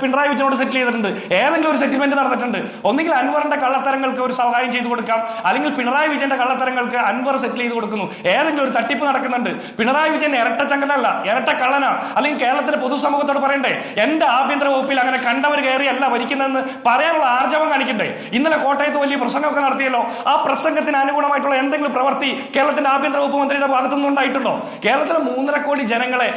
പിണറായി വിജയനോട് സെറ്റിൽ ചെയ്തിട്ടുണ്ട്, ഏതെങ്കിലും ഒരു സെറ്റിൽമെന്റ് നടന്നിട്ടുണ്ട്. ഒന്നുകിൽ അൻവറിന്റെ കള്ളത്തരങ്ങൾക്ക് ഒരു സഹായം ചെയ്തു കൊടുക്കാം, അല്ലെങ്കിൽ പിണറായി വിജയന്റെ കള്ളത്തരങ്ങൾക്ക് അൻവർ സെറ്റിൽ ചെയ്ത് കൊടുക്കുന്നു. ഏതെങ്കിലും ഒരു തട്ടിപ്പ് നടക്കുന്നുണ്ട്. പിണറായി വിജയൻ ഇരട്ട ചങ്കനല്ല, ഇരട്ട കള്ളനാ. അല്ലെങ്കിൽ കേരളത്തിലെ പൊതുസമൂഹത്തോട് പറയണ്ടേ, എന്റെ ആഭ്യന്തര വകുപ്പിൽ അങ്ങനെ കണ്ടവർ കയറിയല്ല ഭരിക്കുന്നതെന്ന് പറയാനുള്ള ആർജവം കാണിക്കണ്ടേ? ഇന്നലെ കോട്ടയത്ത് വലിയ പ്രസംഗമൊക്കെ നടത്തിയല്ലോ. ആ പ്രസംഗത്തിന് അനുകൂലമായിട്ടുള്ള എന്തെങ്കിലും പ്രവൃത്തി കേരളത്തിന്റെ ആഭ്യന്തര വകുപ്പ് മന്ത്രിയുടെ ഭാഗത്തുനിന്ന് ഉണ്ടായിട്ടുണ്ടോ? കേരളത്തിലെ 3.5 കോടി ജനങ്ങളെ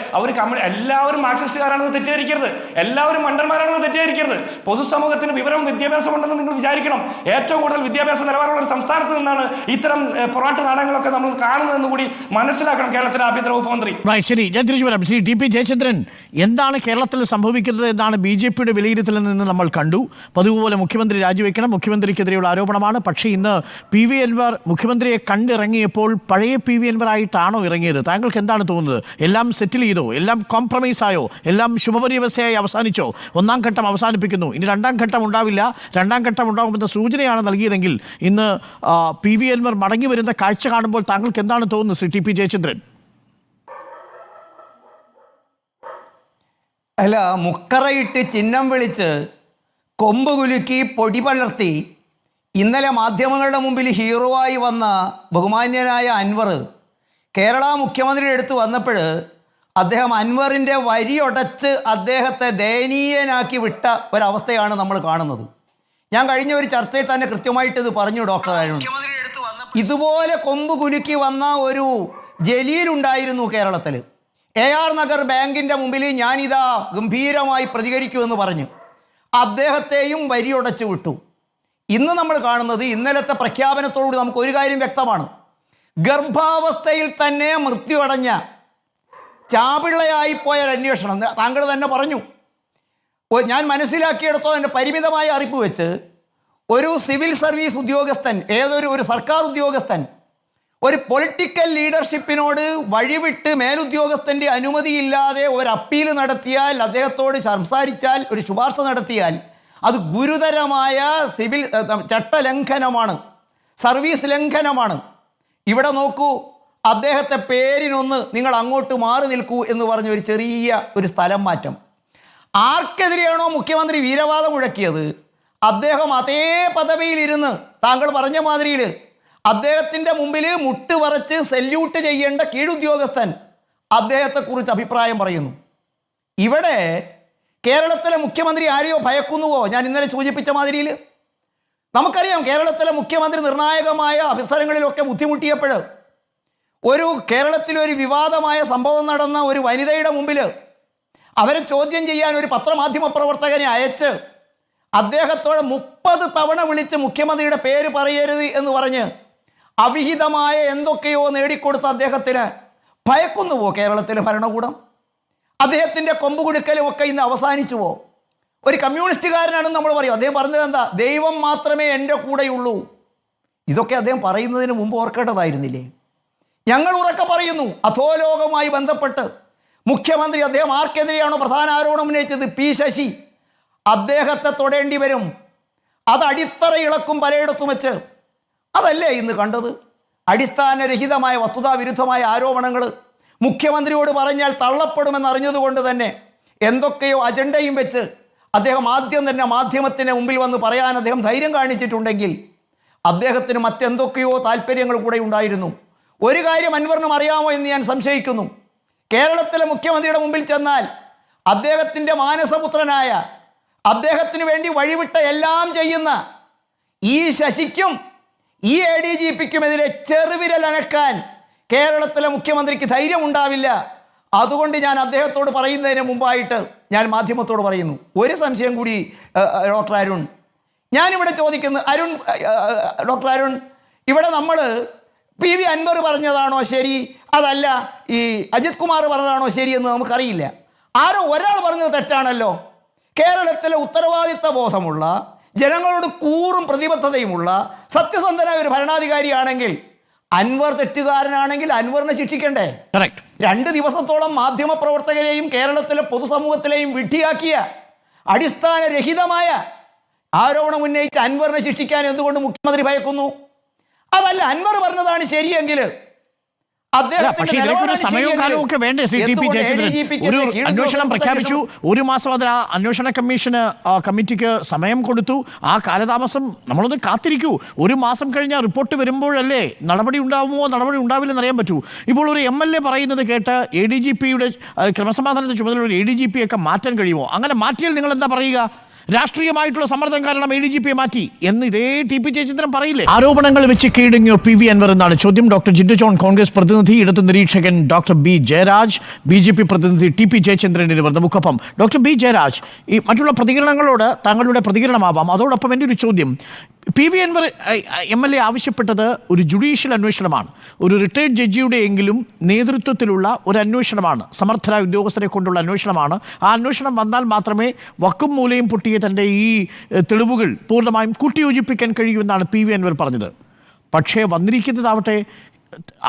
എല്ലാവരും മാർക്സിസ്റ്റുകാരാണെന്ന് തെറ്റിദ്ധരിക്കരുത്, എല്ലാവരും മണ്ടന്മാരാണെന്ന് തെറ്റിദ്ധരിക്കരുത്. പൊതുസമൂഹത്തിന് വിവരവും വിദ്യാഭ്യാസം ഉണ്ടെന്ന് നിങ്ങൾ വിചാരിക്കണം. ഏറ്റവും കൂടുതൽ വിദ്യാഭ്യാസ നിലവാരമുള്ള ഒരു സംസ്ഥാനത്ത് നിന്നാണ് ഇത്തരം പൊറാട്ട് നാടകങ്ങളൊക്കെ നമ്മൾ കാണുന്നതെന്ന് കൂടി മനസ്സിലാക്കണം കേരളത്തിലെ ആഭ്യന്തര വകുപ്പ് മന്ത്രി. ശരി, ഞാൻ തിരിച്ചു വരാം. ശ്രീ TP ജയചന്ദ്രൻ, എന്താണ് കേരളത്തിൽ സംഭവിക്കുന്നത് എന്നാണ് BJPയുടെ വിലയിരുത്തലിൽ നിന്ന് നമ്മൾ കണ്ടു. പതിവുപോലെ മുഖ്യമന്ത്രി രാജിവെക്കണം, മുഖ്യമന്ത്രിക്കെതിരെയുള്ള ആരോപണമാണ്. പക്ഷേ ഇന്ന് PV അൻവർ മുഖ്യമന്ത്രിയെ കണ്ടിറങ്ങിയപ്പോൾ പഴയ PV അൻവർ ആയിട്ടാണോ ഇറങ്ങിയത്? താങ്കൾക്ക് എന്താണ് തോന്നുന്നത്? എല്ലാം സെറ്റിൽ ചെയ്തോ? എല്ലാം കോംപ്രമൈസ് ആയോ? എല്ലാം ശുഭപര്യവസ്ഥയായി അവസാനിച്ചോ? 1-ാം ഘട്ടം അവസാനിപ്പിക്കുന്നു, ഇനി 2-ാം ഘട്ടം ഉണ്ടാവില്ല, 2-ാം ഘട്ടം ഉണ്ടാകുമെന്ന സൂചനയാണ് നൽകിയതെങ്കിൽ ഇന്ന് PV അൻവർ മടങ്ങി വരുന്ന കാഴ്ച കാണുമ്പോൾ താങ്കൾക്ക് എന്താണ് തോന്നുന്നത് ശ്രീ TP ജയചന്ദ്രൻ? അല്ല, മുക്കറയിട്ട് ചിഹ്നം വിളിച്ച് കൊമ്പ് കുലുക്കി പൊടി പലർത്തി ഇന്നലെ മാധ്യമങ്ങളുടെ മുമ്പിൽ ഹീറോ ആയി വന്ന ബഹുമാന്യനായ അൻവർ കേരള മുഖ്യമന്ത്രിയുടെ അടുത്ത് വന്നപ്പോൾ അദ്ദേഹം അൻവറിൻ്റെ വരിയൊടച്ച് അദ്ദേഹത്തെ ദയനീയനാക്കി വിട്ട ഒരവസ്ഥയാണ് നമ്മൾ കാണുന്നത്. ഞാൻ കഴിഞ്ഞ ഒരു ചർച്ചയിൽ തന്നെ കൃത്യമായിട്ട് ഇത് പറഞ്ഞു ഡോക്ടർ അരുൺ. ഇതുപോലെ കൊമ്പ് കുലുക്കി വന്ന ഒരു ജലീലുണ്ടായിരുന്നു കേരളത്തിൽ. AR നഗർ ബാങ്കിൻ്റെ മുമ്പിൽ ഞാനിതാ ഗംഭീരമായി പ്രതികരിക്കുമെന്ന് പറഞ്ഞു അദ്ദേഹത്തെയും വരിയൊടച്ചു വിട്ടു. ഇന്ന് നമ്മൾ കാണുന്നത്, ഇന്നലത്തെ പ്രഖ്യാപനത്തോടുകൂടി നമുക്ക് ഒരു കാര്യം വ്യക്തമാണ്. ഗർഭാവസ്ഥയിൽ തന്നെ മൃത്യുവടഞ്ഞ ചാപിള്ളയായിപ്പോയ അന്വേഷണം താങ്കൾ തന്നെ പറഞ്ഞു. ഞാൻ മനസ്സിലാക്കിയെടുത്തോ എൻ്റെ പരിമിതമായ അറിവ് വെച്ച് ഒരു സിവിൽ സർവീസ് ഉദ്യോഗസ്ഥൻ, ഒരു സർക്കാർ ഉദ്യോഗസ്ഥൻ ഒരു പൊളിറ്റിക്കൽ ലീഡർഷിപ്പിനോട് വഴിവിട്ട് മേലുദ്യോഗസ്ഥൻ്റെ അനുമതിയില്ലാതെ ഒരു അപ്പീൽ നടത്തിയാൽ, അദ്ദേഹത്തോട് സംസാരിച്ചാൽ, ഒരു ശുപാർശ നടത്തിയാൽ അത് ഗുരുതരമായ സിവിൽ ചട്ടലംഘനമാണ്, സർവീസ് ലംഘനമാണ്. ഇവിടെ നോക്കൂ, അദ്ദേഹത്തെ പേരിനൊന്ന് നിങ്ങൾ അങ്ങോട്ട് മാറി നിൽക്കൂ എന്ന് പറഞ്ഞ ഒരു ചെറിയ ഒരു സ്ഥലം മാറ്റം. ആർക്കെതിരെയാണോ മുഖ്യമന്ത്രി വീരവാദം മുഴക്കിയത് അദ്ദേഹം അതേ പദവിയിലിരുന്ന് താങ്കൾ പറഞ്ഞ മാതിരിയിൽ അദ്ദേഹത്തിൻ്റെ മുമ്പിൽ മുട്ടുപറച്ച് സെല്യൂട്ട് ചെയ്യേണ്ട കീഴുദ്യോഗസ്ഥൻ അദ്ദേഹത്തെക്കുറിച്ച് അഭിപ്രായം പറയുന്നു. ഇവിടെ കേരളത്തിലെ മുഖ്യമന്ത്രി ആരെയോ ഭയക്കുന്നുവോ? ഞാൻ ഇന്നലെ സൂചിപ്പിച്ച മാതിരിയിൽ നമുക്കറിയാം, കേരളത്തിലെ മുഖ്യമന്ത്രി നിർണായകമായ അവസരങ്ങളിലൊക്കെ ബുദ്ധിമുട്ടിയപ്പോൾ കേരളത്തിലൊരു വിവാദമായ സംഭവം നടന്ന ഒരു വനിതയുടെ മുമ്പിൽ അവരെ ചോദ്യം ചെയ്യാൻ ഒരു പത്രമാധ്യമ പ്രവർത്തകനെ അയച്ച് അദ്ദേഹത്തോട് 30 തവണ വിളിച്ച് മുഖ്യമന്ത്രിയുടെ പേര് പറയരുത് എന്ന് പറഞ്ഞ് അവിഹിതമായ എന്തൊക്കെയോ നേടിക്കൊടുത്ത അദ്ദേഹത്തിന് ഭയക്കുന്നുവോ കേരളത്തിലെ ഭരണകൂടം? അദ്ദേഹത്തിൻ്റെ കൊമ്പ് കൊടുക്കലും ഒക്കെ ഇന്ന് അവസാനിച്ചുവോ? ഒരു കമ്മ്യൂണിസ്റ്റുകാരനാണെന്ന് നമ്മൾ പറയും. അദ്ദേഹം പറഞ്ഞത് എന്താ? ദൈവം മാത്രമേ എൻ്റെ കൂടെയുള്ളൂ. ഇതൊക്കെ അദ്ദേഹം പറയുന്നതിന് മുമ്പ് ഓർക്കേണ്ടതായിരുന്നില്ലേ? ഞങ്ങൾ ഉറക്കെ പറയുന്നു, അധോലോകവുമായി ബന്ധപ്പെട്ട് മുഖ്യമന്ത്രി അദ്ദേഹം ആർക്കെതിരെയാണോ പ്രധാന ആരോപണം ഉന്നയിച്ചത്, പി ശശി, അദ്ദേഹത്തെ തൊടേണ്ടി വരും. അത് അടിത്തറ ഇളക്കും പലയിടത്തും വെച്ച്. അതല്ലേ ഇന്ന് കണ്ടത്? അടിസ്ഥാനരഹിതമായ വസ്തുതാവിരുദ്ധമായ ആരോപണങ്ങൾ മുഖ്യമന്ത്രിയോട് പറഞ്ഞാൽ തള്ളപ്പെടുമെന്ന് അറിഞ്ഞതുകൊണ്ട് തന്നെ എന്തൊക്കെയോ അജണ്ടയും വെച്ച് അദ്ദേഹം ആദ്യം തന്നെ മാധ്യമത്തിന് മുമ്പിൽ വന്ന് പറയാൻ അദ്ദേഹം ധൈര്യം കാണിച്ചിട്ടുണ്ടെങ്കിൽ അദ്ദേഹത്തിന് മറ്റെന്തൊക്കെയോ താല്പര്യങ്ങൾ കൂടെ ഉണ്ടായിരുന്നു. ഒരു കാര്യം അൻവറിനും അറിയാമോ എന്ന് ഞാൻ സംശയിക്കുന്നു. കേരളത്തിലെ മുഖ്യമന്ത്രിയുടെ മുമ്പിൽ ചെന്നാൽ അദ്ദേഹത്തിൻ്റെ മാനസപുത്രനായ, അദ്ദേഹത്തിന് വേണ്ടി വഴിവിട്ട എല്ലാം ചെയ്യുന്ന ഈ ശശിക്കും ഈ ADGPക്കുമെതിരെ ചെറുവിരൽ അനക്കാൻ കേരളത്തിലെ മുഖ്യമന്ത്രിക്ക് ധൈര്യമുണ്ടാവില്ല. അതുകൊണ്ട് ഞാൻ അദ്ദേഹത്തോട് പറയുന്നതിന് മുമ്പായിട്ട് ഞാൻ മാധ്യമത്തോട് പറയുന്നു, ഒരു സംശയം കൂടി ഡോക്ടർ അരുൺ, ഞാനിവിടെ ചോദിക്കുന്നു, ഡോക്ടർ അരുൺ, ഇവിടെ നമ്മൾ PV അൻവർ പറഞ്ഞതാണോ ശരി, അതല്ല ഈ അജിത് കുമാർ പറഞ്ഞതാണോ ശരിയെന്ന് നമുക്കറിയില്ല. ആരോ ഒരാൾ പറഞ്ഞത് തെറ്റാണല്ലോ. കേരളത്തിലെ ഉത്തരവാദിത്ത ബോധമുള്ള, ജനങ്ങളോട് കൂറും പ്രതിബദ്ധതയുമുള്ള സത്യസന്ധനായ ഒരു ഭരണാധികാരിയാണെങ്കിൽ അൻവർ തെറ്റുകാരനാണെങ്കിൽ അൻവറിനെ ശിക്ഷിക്കണ്ടേ? 2 ദിവസത്തോളം മാധ്യമപ്രവർത്തകരെയും കേരളത്തിലെ പൊതുസമൂഹത്തിലെയും വിഡ്ഢിയാക്കിയ അടിസ്ഥാനരഹിതമായ ആരോപണം ഉന്നയിച്ച് അൻവറിനെ ശിക്ഷിക്കാൻ എന്തുകൊണ്ട് മുഖ്യമന്ത്രി ഭയക്കുന്നു? അതല്ല, അൻവർ പറഞ്ഞതാണ് ശരിയെങ്കിൽ പക്ഷേ ഇതിലേക്കൊരു സമയവും കാലവും ഒക്കെ വേണ്ടേ? CTP ജയചന്ദ്രൻ ഒരു അന്വേഷണം പ്രഖ്യാപിച്ചു, 1 മാസം അത് ആ അന്വേഷണ കമ്മിറ്റിക്ക് സമയം കൊടുത്തു. ആ കാലതാമസം നമ്മളൊന്ന് കാത്തിരിക്കൂ. 1 മാസം കഴിഞ്ഞാൽ റിപ്പോർട്ട് വരുമ്പോഴല്ലേ നടപടി ഉണ്ടാവുമോ നടപടി ഉണ്ടാവില്ലെന്ന് അറിയാൻ പറ്റൂ. ഇപ്പോൾ ഒരു MLA പറയുന്നത് കേട്ട് ADGPയുടെ ക്രമസമാധാനത്തിന്റെ ചുമതലയുള്ള ADGPയൊക്കെ മാറ്റാൻ കഴിയുമോ? അങ്ങനെ മാറ്റിയാൽ നിങ്ങൾ എന്താ പറയുക? രാഷ്ട്രീയമായിട്ടുള്ള സമ്മർദ്ദം കാരണം ADGPയെ മാറ്റി എന്ന് ഇതേ TP ജയചന്ദ്രൻ പറയില്ലേ? ആരോപണങ്ങൾ വെച്ച് കീഴടങ്ങിയോ PV അൻവർ എന്നാണ് ചോദ്യം. ഡോക്ടർ ജിൻഡോ ജോൺ, കോൺഗ്രസ് പ്രതിനിധി, ഇടതു നിരീക്ഷകൻ ഡോക്ടർ B ജയരാജ്, BJP പ്രതിനിധി TP ജയചന്ദ്രൻ എന്നിവർ നമുക്കൊപ്പം. ഡോക്ടർ B ജയരാജ്, ഈ മറ്റുള്ള പ്രതികരണങ്ങളോട് താങ്കളുടെ പ്രതികരണമാവാം. അതോടൊപ്പം എൻ്റെ ഒരു ചോദ്യം, PV അൻവർ MLA ആവശ്യപ്പെട്ടത് ഒരു ജുഡീഷ്യൽ അന്വേഷണമാണ്, ഒരു റിട്ടയർഡ് ജഡ്ജിയുടെ എങ്കിലും നേതൃത്വത്തിലുള്ള ഒരു അന്വേഷണമാണ്, സമർത്ഥരായ ഉദ്യോഗസ്ഥരെ കൊണ്ടുള്ള അന്വേഷണമാണ്. ആ അന്വേഷണം വന്നാൽ മാത്രമേ വക്കും മൂലയും പൊട്ടിയ തൻ്റെ ഈ തെളിവുകൾ പൂർണ്ണമായും കൂട്ടിയോജിപ്പിക്കാൻ കഴിയുമെന്നാണ് PV അൻവർ പറഞ്ഞത്. പക്ഷേ വന്നിരിക്കുന്നതാവട്ടെ,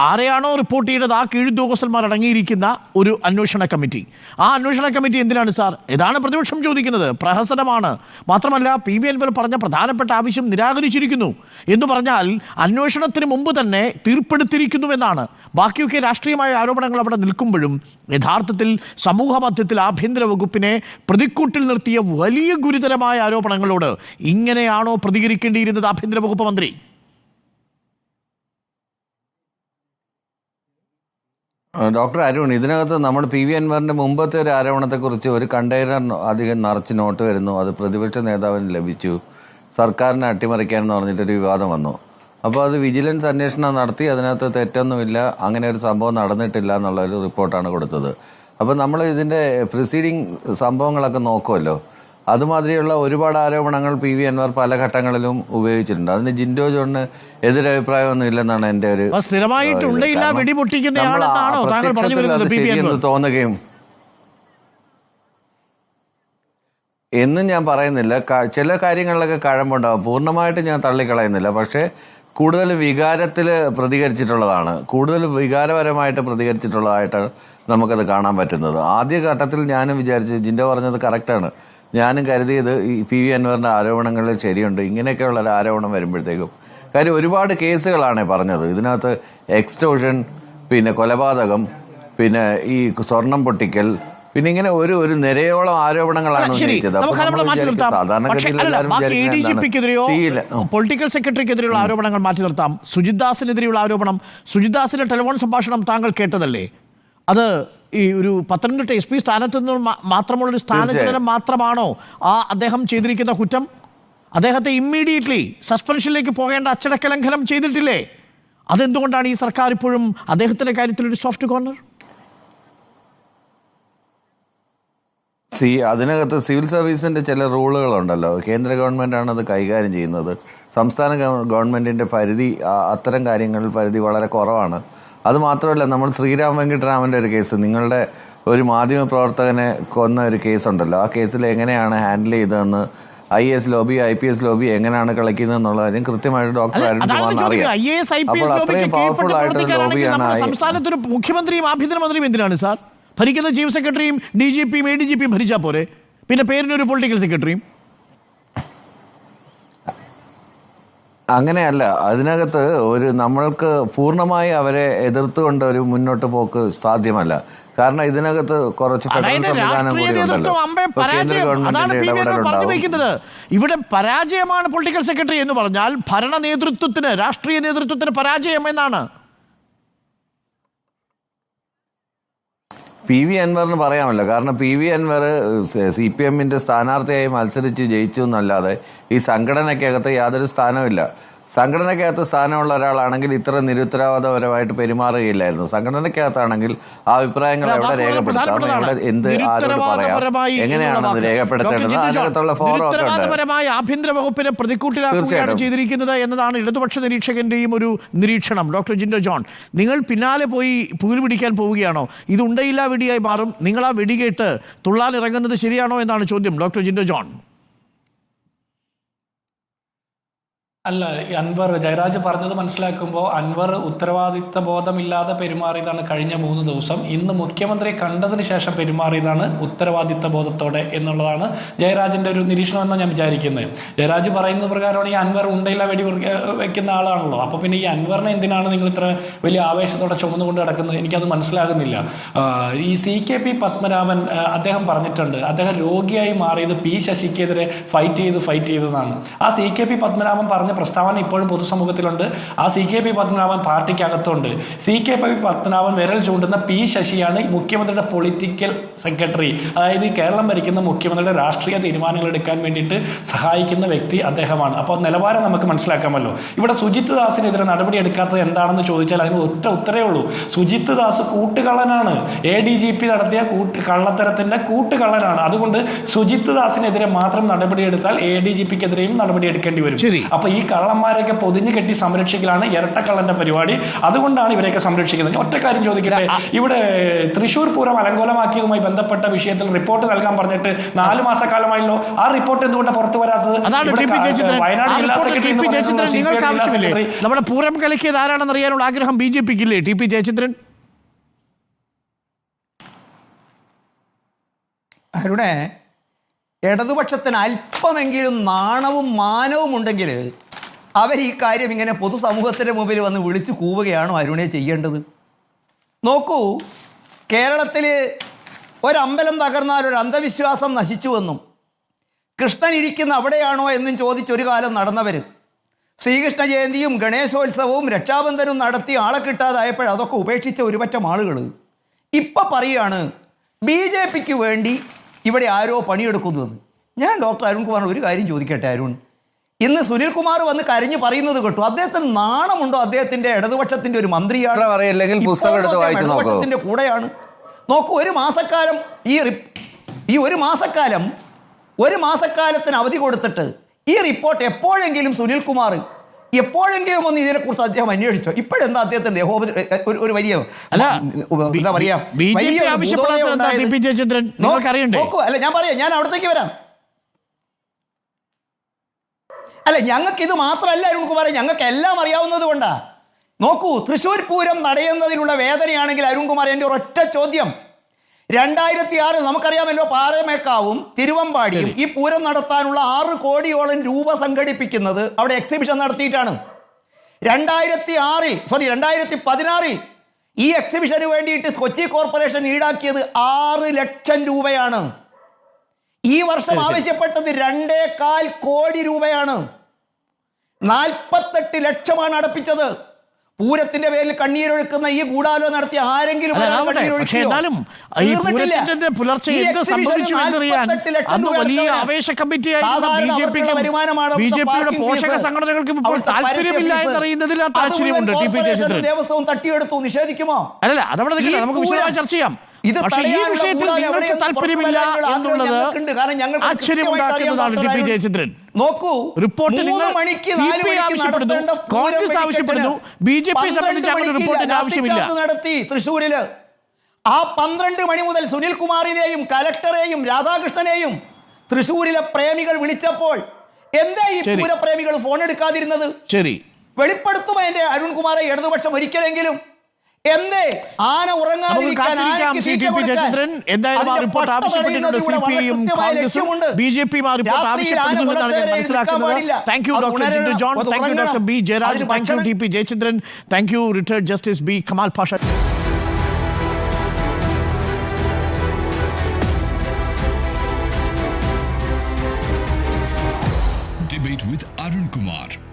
ആരെയാണോ റിപ്പോർട്ട് ചെയ്തത് ആ കീഴുദ്യോഗസ്ഥന്മാർ അടങ്ങിയിരിക്കുന്ന ഒരു അന്വേഷണ കമ്മിറ്റി. ആ അന്വേഷണ കമ്മിറ്റി എന്തിനാണ് സാർ? ഇതാണ് പ്രതിപക്ഷം ചോദിക്കുന്നത്. പ്രഹസനമാണ്. മാത്രമല്ല PV അൻവർ പറഞ്ഞ പ്രധാനപ്പെട്ട ആവശ്യം നിരാകരിച്ചിരിക്കുന്നു എന്ന് പറഞ്ഞാൽ അന്വേഷണത്തിന് മുമ്പ് തന്നെ തീർപ്പെടുത്തിയിരിക്കുന്നുവെന്നാണ്. ബാക്കിയൊക്കെ രാഷ്ട്രീയമായ ആരോപണങ്ങൾ അവിടെ നിൽക്കുമ്പോഴും യഥാർത്ഥത്തിൽ സമൂഹ മധ്യത്തിൽ ആഭ്യന്തര വകുപ്പിനെ പ്രതിക്കൂട്ടിൽ നിർത്തിയ വലിയ ഗുരുതരമായ ആരോപണങ്ങളോട് ഇങ്ങനെയാണോ പ്രതികരിക്കേണ്ടിയിരുന്നത് ആഭ്യന്തര വകുപ്പ് മന്ത്രി? ഡോക്ടർ അരുൺ, ഇതിനകത്ത് നമ്മൾ PV അൻവറിന്റെ മുമ്പത്തെ ഒരു ആരോപണത്തെക്കുറിച്ച് ഒരു കണ്ടെയ്നർ അധികം നിറച്ച് നോട്ട് വരുന്നു, അത് പ്രതിപക്ഷ നേതാവിന് ലഭിച്ചു, സർക്കാരിനെ അട്ടിമറിക്കാനെന്ന് പറഞ്ഞിട്ടൊരു വിവാദം വന്നു. അപ്പോൾ അത് വിജിലൻസ് അന്വേഷണം നടത്തി, അതിനകത്ത് തെറ്റൊന്നുമില്ല, അങ്ങനെ ഒരു സംഭവം നടന്നിട്ടില്ല എന്നുള്ളൊരു റിപ്പോർട്ടാണ് കൊടുത്തത്. അപ്പോൾ നമ്മൾ ഇതിൻ്റെ പ്രിസീഡിങ് സംഭവങ്ങളൊക്കെ നോക്കുമല്ലോ, അതുമാതിരിയുള്ള ഒരുപാട് ആരോപണങ്ങൾ PV അൻവർ പല ഘട്ടങ്ങളിലും ഉപയോഗിച്ചിട്ടുണ്ട്. അതിന് ജിൻഡോ ജോണിന് എതിരഭിപ്രായമൊന്നും ഇല്ലെന്നാണ് എൻ്റെ ഒരു ശരിയെന്ന് തോന്നുകയും എന്നും ഞാൻ പറയുന്നില്ല. ചില കാര്യങ്ങളിലൊക്കെ കഴമ്പുണ്ടാവും, പൂർണ്ണമായിട്ട് ഞാൻ തള്ളിക്കളയുന്നില്ല. പക്ഷേ കൂടുതൽ വികാരത്തിൽ പ്രതികരിച്ചിട്ടുള്ളതാണ്, കൂടുതൽ വികാരപരമായിട്ട് പ്രതികരിച്ചിട്ടുള്ളതായിട്ട് നമുക്കത് കാണാൻ പറ്റുന്നത്. ആദ്യ ഘട്ടത്തിൽ ഞാനും വിചാരിച്ചു ജിൻഡോ പറഞ്ഞത് കറക്റ്റാണ്. ഞാനും കരുതിയത് ഈ PV അൻവറിൻ്റെ ആരോപണങ്ങളിൽ ശരിയുണ്ട്. ഇങ്ങനെയൊക്കെയുള്ള ഒരു ആരോപണം വരുമ്പോഴത്തേക്കും, കാര്യം ഒരുപാട് കേസുകളാണ് പറഞ്ഞത്. ഇതിനകത്ത് എക്സ്റ്റോഷൻ, പിന്നെ കൊലപാതകം, പിന്നെ ഈ സ്വർണം പൊട്ടിക്കൽ, പിന്നെ ഇങ്ങനെ ഒരു നിരയോളം ആരോപണങ്ങളാണ് ഉന്നയിച്ചത്. പൊളിറ്റിക്കൽ സെക്രട്ടറിക്കെതിരെയുള്ള ആരോപണങ്ങൾ മാറ്റി നിർത്താം. സുജിത് ദാസിനെതിരെയുള്ള ആരോപണം, സുജിത് ദാസിന്റെ ടെലിഫോൺ സംഭാഷണം താങ്കൾ കേട്ടതല്ലേ? അത് ഈ ഒരു പത്തനംതിട്ട SP സ്ഥാനത്ത് നിന്ന് മാത്രമുള്ളൊരു സ്ഥാനചലനം മാത്രമാണോ ആ അദ്ദേഹം ചെയ്തിരിക്കുന്ന കുറ്റം? അദ്ദേഹത്തെ ഇമ്മീഡിയറ്റ്ലി സസ്പെൻഷനിലേക്ക് പോകേണ്ട അച്ചടക്ക ലംഘനം ചെയ്തിട്ടില്ലേ? അതെന്തുകൊണ്ടാണ് ഈ സർക്കാർ ഇപ്പോഴും അദ്ദേഹത്തിന്റെ കാര്യത്തിൽ ഒരു സോഫ്റ്റ് കോർണർ? അതിനകത്ത് സിവിൽ സർവീസിന്റെ ചില റൂളുകളുണ്ടല്ലോ, കേന്ദ്ര ഗവൺമെന്റാണ് അത് കൈകാര്യം ചെയ്യുന്നത്. സംസ്ഥാന ഗവൺമെന്റിന്റെ പരിധി അത്തരം കാര്യങ്ങളിൽ പരിധി വളരെ കുറവാണ്. അതുമാത്രമല്ല, നമ്മൾ ശ്രീരാം വെങ്കിട്ടരാമൻ്റെ ഒരു കേസ്, നിങ്ങളുടെ ഒരു മാധ്യമ പ്രവർത്തകനെ കൊന്ന ഒരു കേസുണ്ടല്ലോ, ആ കേസിൽ എങ്ങനെയാണ് ഹാൻഡിൽ ചെയ്തതെന്ന് IAS ലോബി IPS ലോബി എങ്ങനെയാണ് കളിക്കുന്നത് എന്നുള്ള കാര്യം കൃത്യമായിട്ട് ഡോക്ടർ അരുൺ കുമാറിന് അറിയാം. അപ്പോൾ അത്രയും പവർഫുൾ ആയിട്ടുള്ള ലോബിയാണ് സംസ്ഥാനത്തൊരു മുഖ്യമന്ത്രിയും ആഭ്യന്തരമന്ത്രിയും എന്തിനാണ് സാർ? ഭരിക്കുന്ന ചീഫ് സെക്രട്ടറിയും DGPയും ADGPയും ഭരിച്ചാൽ പോരെ? പിന്നെ പേരിനൊരു പൊളിറ്റിക്കൽ സെക്രട്ടറിയും? അങ്ങനെയല്ല. അതിനകത്ത് നമ്മൾക്ക് പൂർണ്ണമായി അവരെ എതിർത്തുകൊണ്ട് ഒരു മുന്നോട്ട് പോക്ക് സാധ്യമല്ല. കാരണം ഇതിനകത്ത് കുറച്ച് ഫെഡറൽ സംവിധാനം കൂടി ഉണ്ടല്ലോ. കേന്ദ്ര ഗവൺമെന്റിന്റെ ഇടപെടലുണ്ടാവും. ഇവിടെ പരാജയമാണ് പൊളിറ്റിക്കൽ സെക്രട്ടറി എന്ന് പറഞ്ഞാൽ ഭരണ നേതൃത്വത്തിന്, രാഷ്ട്രീയ നേതൃത്വത്തിന് പരാജയം എന്നാണ്. PV അൻവറിന് പറയാമല്ലോ. കാരണം PV അൻവർ CPMന്റെ സ്ഥാനാർത്ഥിയായി മത്സരിച്ച് ജയിച്ചു എന്നല്ലാതെ ഈ സംഘടനയ്ക്കകത്ത് യാതൊരു സ്ഥാനവുമില്ല. സംഘടനയ്ക്കകത്ത് സ്ഥാനമുള്ള ഒരാളാണെങ്കിൽ ഇത്ര നിരുത്തരവാദപരമായിട്ട് പെരുമാറുകയില്ലായിരുന്നു. സംഘടനയ്ക്കകത്താണെങ്കിൽ ആ അഭിപ്രായങ്ങൾ എവിടെ രേഖപ്പെടുത്താം, എവിടെ എന്ത് ആരോട് പറയാം, എങ്ങനെയാണെന്ന് രേഖപ്പെടുത്തേണ്ടത്, അതിനകത്തുള്ള ഫോറം ഒക്കെ ഉണ്ട്. ആഭ്യന്തര വകുപ്പിനെ പ്രതിക്കൂട്ടിലാക്കുകയാണ് ചെയ്തിരിക്കുന്നത് എന്നതാണ് ഇടതുപക്ഷ നിരീക്ഷകന്റെയും ഒരു നിരീക്ഷണം. ഡോക്ടർ ജിൻഡോ ജോൺ, നിങ്ങൾ പിന്നാലെ പോയി പൂല് പിടിക്കാൻ പോവുകയാണോ? ഇത് ഉണ്ടയില്ലാ വെടിയായി മാറും. നിങ്ങൾ ആ വെടികേട്ട് തുള്ളാൻ ഇറങ്ങുന്നത് ശരിയാണോ എന്നാണ് ചോദ്യം. Doctor Jinto John. അല്ല, അൻവർ, ജയരാജ് പറഞ്ഞത് മനസ്സിലാക്കുമ്പോൾ അൻവർ ഉത്തരവാദിത്ത ബോധമില്ലാതെ പെരുമാറിയതാണ് കഴിഞ്ഞ 3 ദിവസം. ഇന്ന് മുഖ്യമന്ത്രിയെ കണ്ടതിന് ശേഷം പെരുമാറിയതാണ് ഉത്തരവാദിത്ത ബോധത്തോടെ എന്നുള്ളതാണ് ജയരാജിൻ്റെ ഒരു നിരീക്ഷണം എന്നാണ് ഞാൻ വിചാരിക്കുന്നത്. ജയരാജ് പറയുന്ന പ്രകാരമാണ് ഈ അൻവർ ഉണ്ടയില്ല വെടി വെക്കുന്ന ആളാണല്ലോ. അപ്പോൾ പിന്നെ ഈ അൻവറിനെ എന്തിനാണ് നിങ്ങൾ ഇത്ര വലിയ ആവേശത്തോടെ ചുമന്നുകൊണ്ട് കിടക്കുന്നത്? എനിക്കത് മനസ്സിലാകുന്നില്ല. ഈ CKP പത്മനാഭൻ അദ്ദേഹം പറഞ്ഞിട്ടുണ്ട്, അദ്ദേഹം രോഗിയായി മാറിയത് P ശശിക്കെതിരെ ഫൈറ്റ് ചെയ്തതാണ്. ആ CKP പത്മനാഭൻ പറഞ്ഞ പ്രസ്താവന ഇപ്പോഴും പൊതുസമൂഹത്തിലുണ്ട്. ആ CKP പത്മനാഭൻ പാർട്ടിക്കകത്തുണ്ട്. CKP പത്മനാഭൻ വിരൽ ചൂണ്ടുന്ന P ശശിയാണ് മുഖ്യമന്ത്രിയുടെ പൊളിറ്റിക്കൽ സെക്രട്ടറി. അതായത് ഈ കേരളം ഭരിക്കുന്ന മുഖ്യമന്ത്രിയുടെ രാഷ്ട്രീയ തീരുമാനങ്ങൾ എടുക്കാൻ വേണ്ടിയിട്ട് സഹായിക്കുന്ന വ്യക്തി അദ്ദേഹമാണ്. അപ്പോൾ നിലവാരം നമുക്ക് മനസ്സിലാക്കാമല്ലോ. ഇവിടെ സുജിത് ദാസിനെതിരെ നടപടി എടുക്കാത്തത് എന്താണെന്ന് ചോദിച്ചാൽ അതിന് ഒറ്റ ഉത്തരേ ഉള്ളൂ. സുജിത് ദാസ് കൂട്ടുകള്ളനാണ്. ADGP നടത്തിയ കള്ളത്തരത്തിന്റെ കൂട്ടുകള്ളനാണ്. അതുകൊണ്ട് സുജിത് ദാസിനെതിരെ മാത്രം നടപടിയെടുത്താൽ ADGPക്കെതിരെയും നടപടിയെടുക്കേണ്ടി വരും. അപ്പൊ ഈ കള്ളന്മാരെയൊക്കെ പൊതിഞ്ഞു കെട്ടി സംരക്ഷിക്കലാണ് ഇരട്ടക്കള്ളന്റെ പരിപാടി. അതുകൊണ്ടാണ് ഇവരെയൊക്കെ സംരക്ഷിക്കുന്നത്. ഒറ്റ കാര്യം ചോദിക്കട്ടെ, ഇവിടെ തൃശ്ശൂർ പൂരം അലങ്കോലമാക്കിയതുമായി ബന്ധപ്പെട്ട വിഷയത്തിൽ റിപ്പോർട്ട് നൽകാൻ പറഞ്ഞിട്ട് 4 മാസക്കാലമായല്ലോ. ആ റിപ്പോർട്ട് എന്തുകൊണ്ട് പുറത്തു വരാത്തത്? നമ്മുടെ പൂരം കളിക്കിയത് ആരാണെന്ന് അറിയാനുള്ള ആഗ്രഹം BJPക്കില്ലേ? TP ജയചന്ദ്രൻ. അരുണേ, ഇടതുപക്ഷത്തിന് അല്പമെങ്കിലും നാണവും മാനവും ഉണ്ടെങ്കിൽ അവർ ഈ കാര്യം ഇങ്ങനെ പൊതുസമൂഹത്തിൻ്റെ മുമ്പിൽ വന്ന് വിളിച്ചു കൂവുകയാണോ അരുണെ ചെയ്യേണ്ടത്? നോക്കൂ, കേരളത്തിൽ ഒരമ്പലം തകർന്നാൽ ഒരു അന്ധവിശ്വാസം നശിച്ചുവെന്നും കൃഷ്ണൻ ഇരിക്കുന്ന അവിടെയാണോ എന്നും ചോദിച്ചൊരു കാലം നടന്നവർ ശ്രീകൃഷ്ണ ജയന്തിയും ഗണേശോത്സവവും രക്ഷാബന്ധനും നടത്തി ആളെ കിട്ടാതായപ്പോൾ അതൊക്കെ ഉപേക്ഷിച്ച ഒരുപറ്റം ആളുകൾ ഇപ്പം പറയുകയാണ് BJPക്ക് വേണ്ടി ഇവിടെ ആരോ പണിയെടുക്കുന്നുവെന്ന്. ഞാൻ ഡോക്ടർ അരുൺകുമാറിന് ഒരു കാര്യം ചോദിക്കട്ടെ. അരുൺ, ഇന്ന് സുനിൽകുമാർ വന്ന് കരഞ്ഞു പറയുന്നത് കേട്ടു. അദ്ദേഹത്തിന് നാണമുണ്ടോ? അദ്ദേഹത്തിന്റെ ഇടതുപക്ഷത്തിന്റെ ഒരു മന്ത്രിയാണ്, ഇടതുപക്ഷത്തിന്റെ കൂടെയാണ്. നോക്കൂ, ഒരു മാസക്കാലത്തിന് അവധി കൊടുത്തിട്ട് ഈ റിപ്പോർട്ട് എപ്പോഴെങ്കിലും സുനിൽകുമാർ എപ്പോഴെങ്കിലും ഒന്ന് ഇതിനെക്കുറിച്ച് അദ്ദേഹം അന്വേഷിച്ചോ? ഇപ്പോഴെന്താ അദ്ദേഹത്തിന്റെ ഒരു വലിയ എന്താ പറയാ നോക്കൂ. അല്ല, ഞാൻ പറയാം, ഞാൻ അവിടത്തേക്ക് വരാം. അല്ല, ഞങ്ങൾക്ക് ഇത് മാത്രമല്ല അരുൺകുമാർ, ഞങ്ങൾക്ക് എല്ലാം അറിയാവുന്നത് കൊണ്ടാ. നോക്കൂ, തൃശ്ശൂർ പൂരം നടയുന്നതിലുള്ള വേദനയാണെങ്കിൽ അരുൺകുമാർ, എൻ്റെ ഒരൊറ്റ ചോദ്യം, 2006 നമുക്കറിയാമല്ലോ, പാറമേക്കാവും തിരുവമ്പാടിയും ഈ പൂരം നടത്താനുള്ള 6 കോടിയോളം രൂപ സംഘടിപ്പിക്കുന്നത് അവിടെ എക്സിബിഷൻ നടത്തിയിട്ടാണ്. 2016 ഈ എക്സിബിഷന് വേണ്ടിയിട്ട് കൊച്ചി കോർപ്പറേഷൻ ഈടാക്കിയത് 6 ലക്ഷം രൂപയാണ്. ഈ വർഷം ആവശ്യപ്പെട്ടത് 2.25 കോടി രൂപയാണ്. 48 ലക്ഷമാണ് അടപ്പിച്ചത്. പൂരത്തിന്റെ പേരിൽ കണ്ണീരൊഴുക്കുന്ന ഈ ഗൂഢാലോചന നടത്തി ആരെങ്കിലും ദേവസ്വം തട്ടിയെടുത്തു നിഷേധിക്കുമോ? അല്ല, അതവിടെ നമുക്ക് വിശദമായി ചർച്ച ചെയ്യാം. ഇത് നോക്കൂ, റിപ്പോർട്ട് നടത്തി തൃശ്ശൂരില്. ആ 12 മണി മുതൽ സുനിൽകുമാറിനെയും കലക്ടറെയും രാധാകൃഷ്ണനെയും തൃശ്ശൂരിലെ പ്രേമികൾ വിളിച്ചപ്പോൾ എന്താ ഈ പൂരപ്രേമികൾ ഫോൺ എടുക്കാതിരുന്നത്? ശരി, വെളിപ്പെടുത്തുമോ എന്റെ അരുൺകുമാറെ ഇടതുപക്ഷം ഒരിക്കലെങ്കിലും? എന്തേ ആന ഉറങ്ങാതിരിക്കാൻ ആനയ്ക്ക് തീറ്റ കൊടുക്കാൻ? എന്തായാലും ആ അതിന്റെ റിപ്പോർട്ട് പട്ട ആവശ്യപ്പെട്ടിട്ടുണ്ട്. തടയുന്നതിലൂടെ വളരെ CPI യും കൃത്യമായ കോൺഗ്രസും ലക്ഷ്യമുണ്ട്. BJP-യും ആ റിപ്പോർട്ട് രാത്രിയിൽ ആന ആവശ്യപ്പെടുന്നു എന്നാണ് ഞാൻ പുറത്തേക്ക് മനസ്സിലാക്കുന്നത്. എടുക്കാൻ താങ്ക് യു പാടില്ല. ഡോക്ടർ അത് ജിൻഡോ ജോൺ, ഉണരണം, താങ്ക് യു അത് ഡോക്ടർ ബി ജയരാജ്, അതിന് താങ്ക് യു ഭക്ഷണം- TP Jayachandran, thank you retired justice B Kamal Pasha. Debate with Arun Kumar.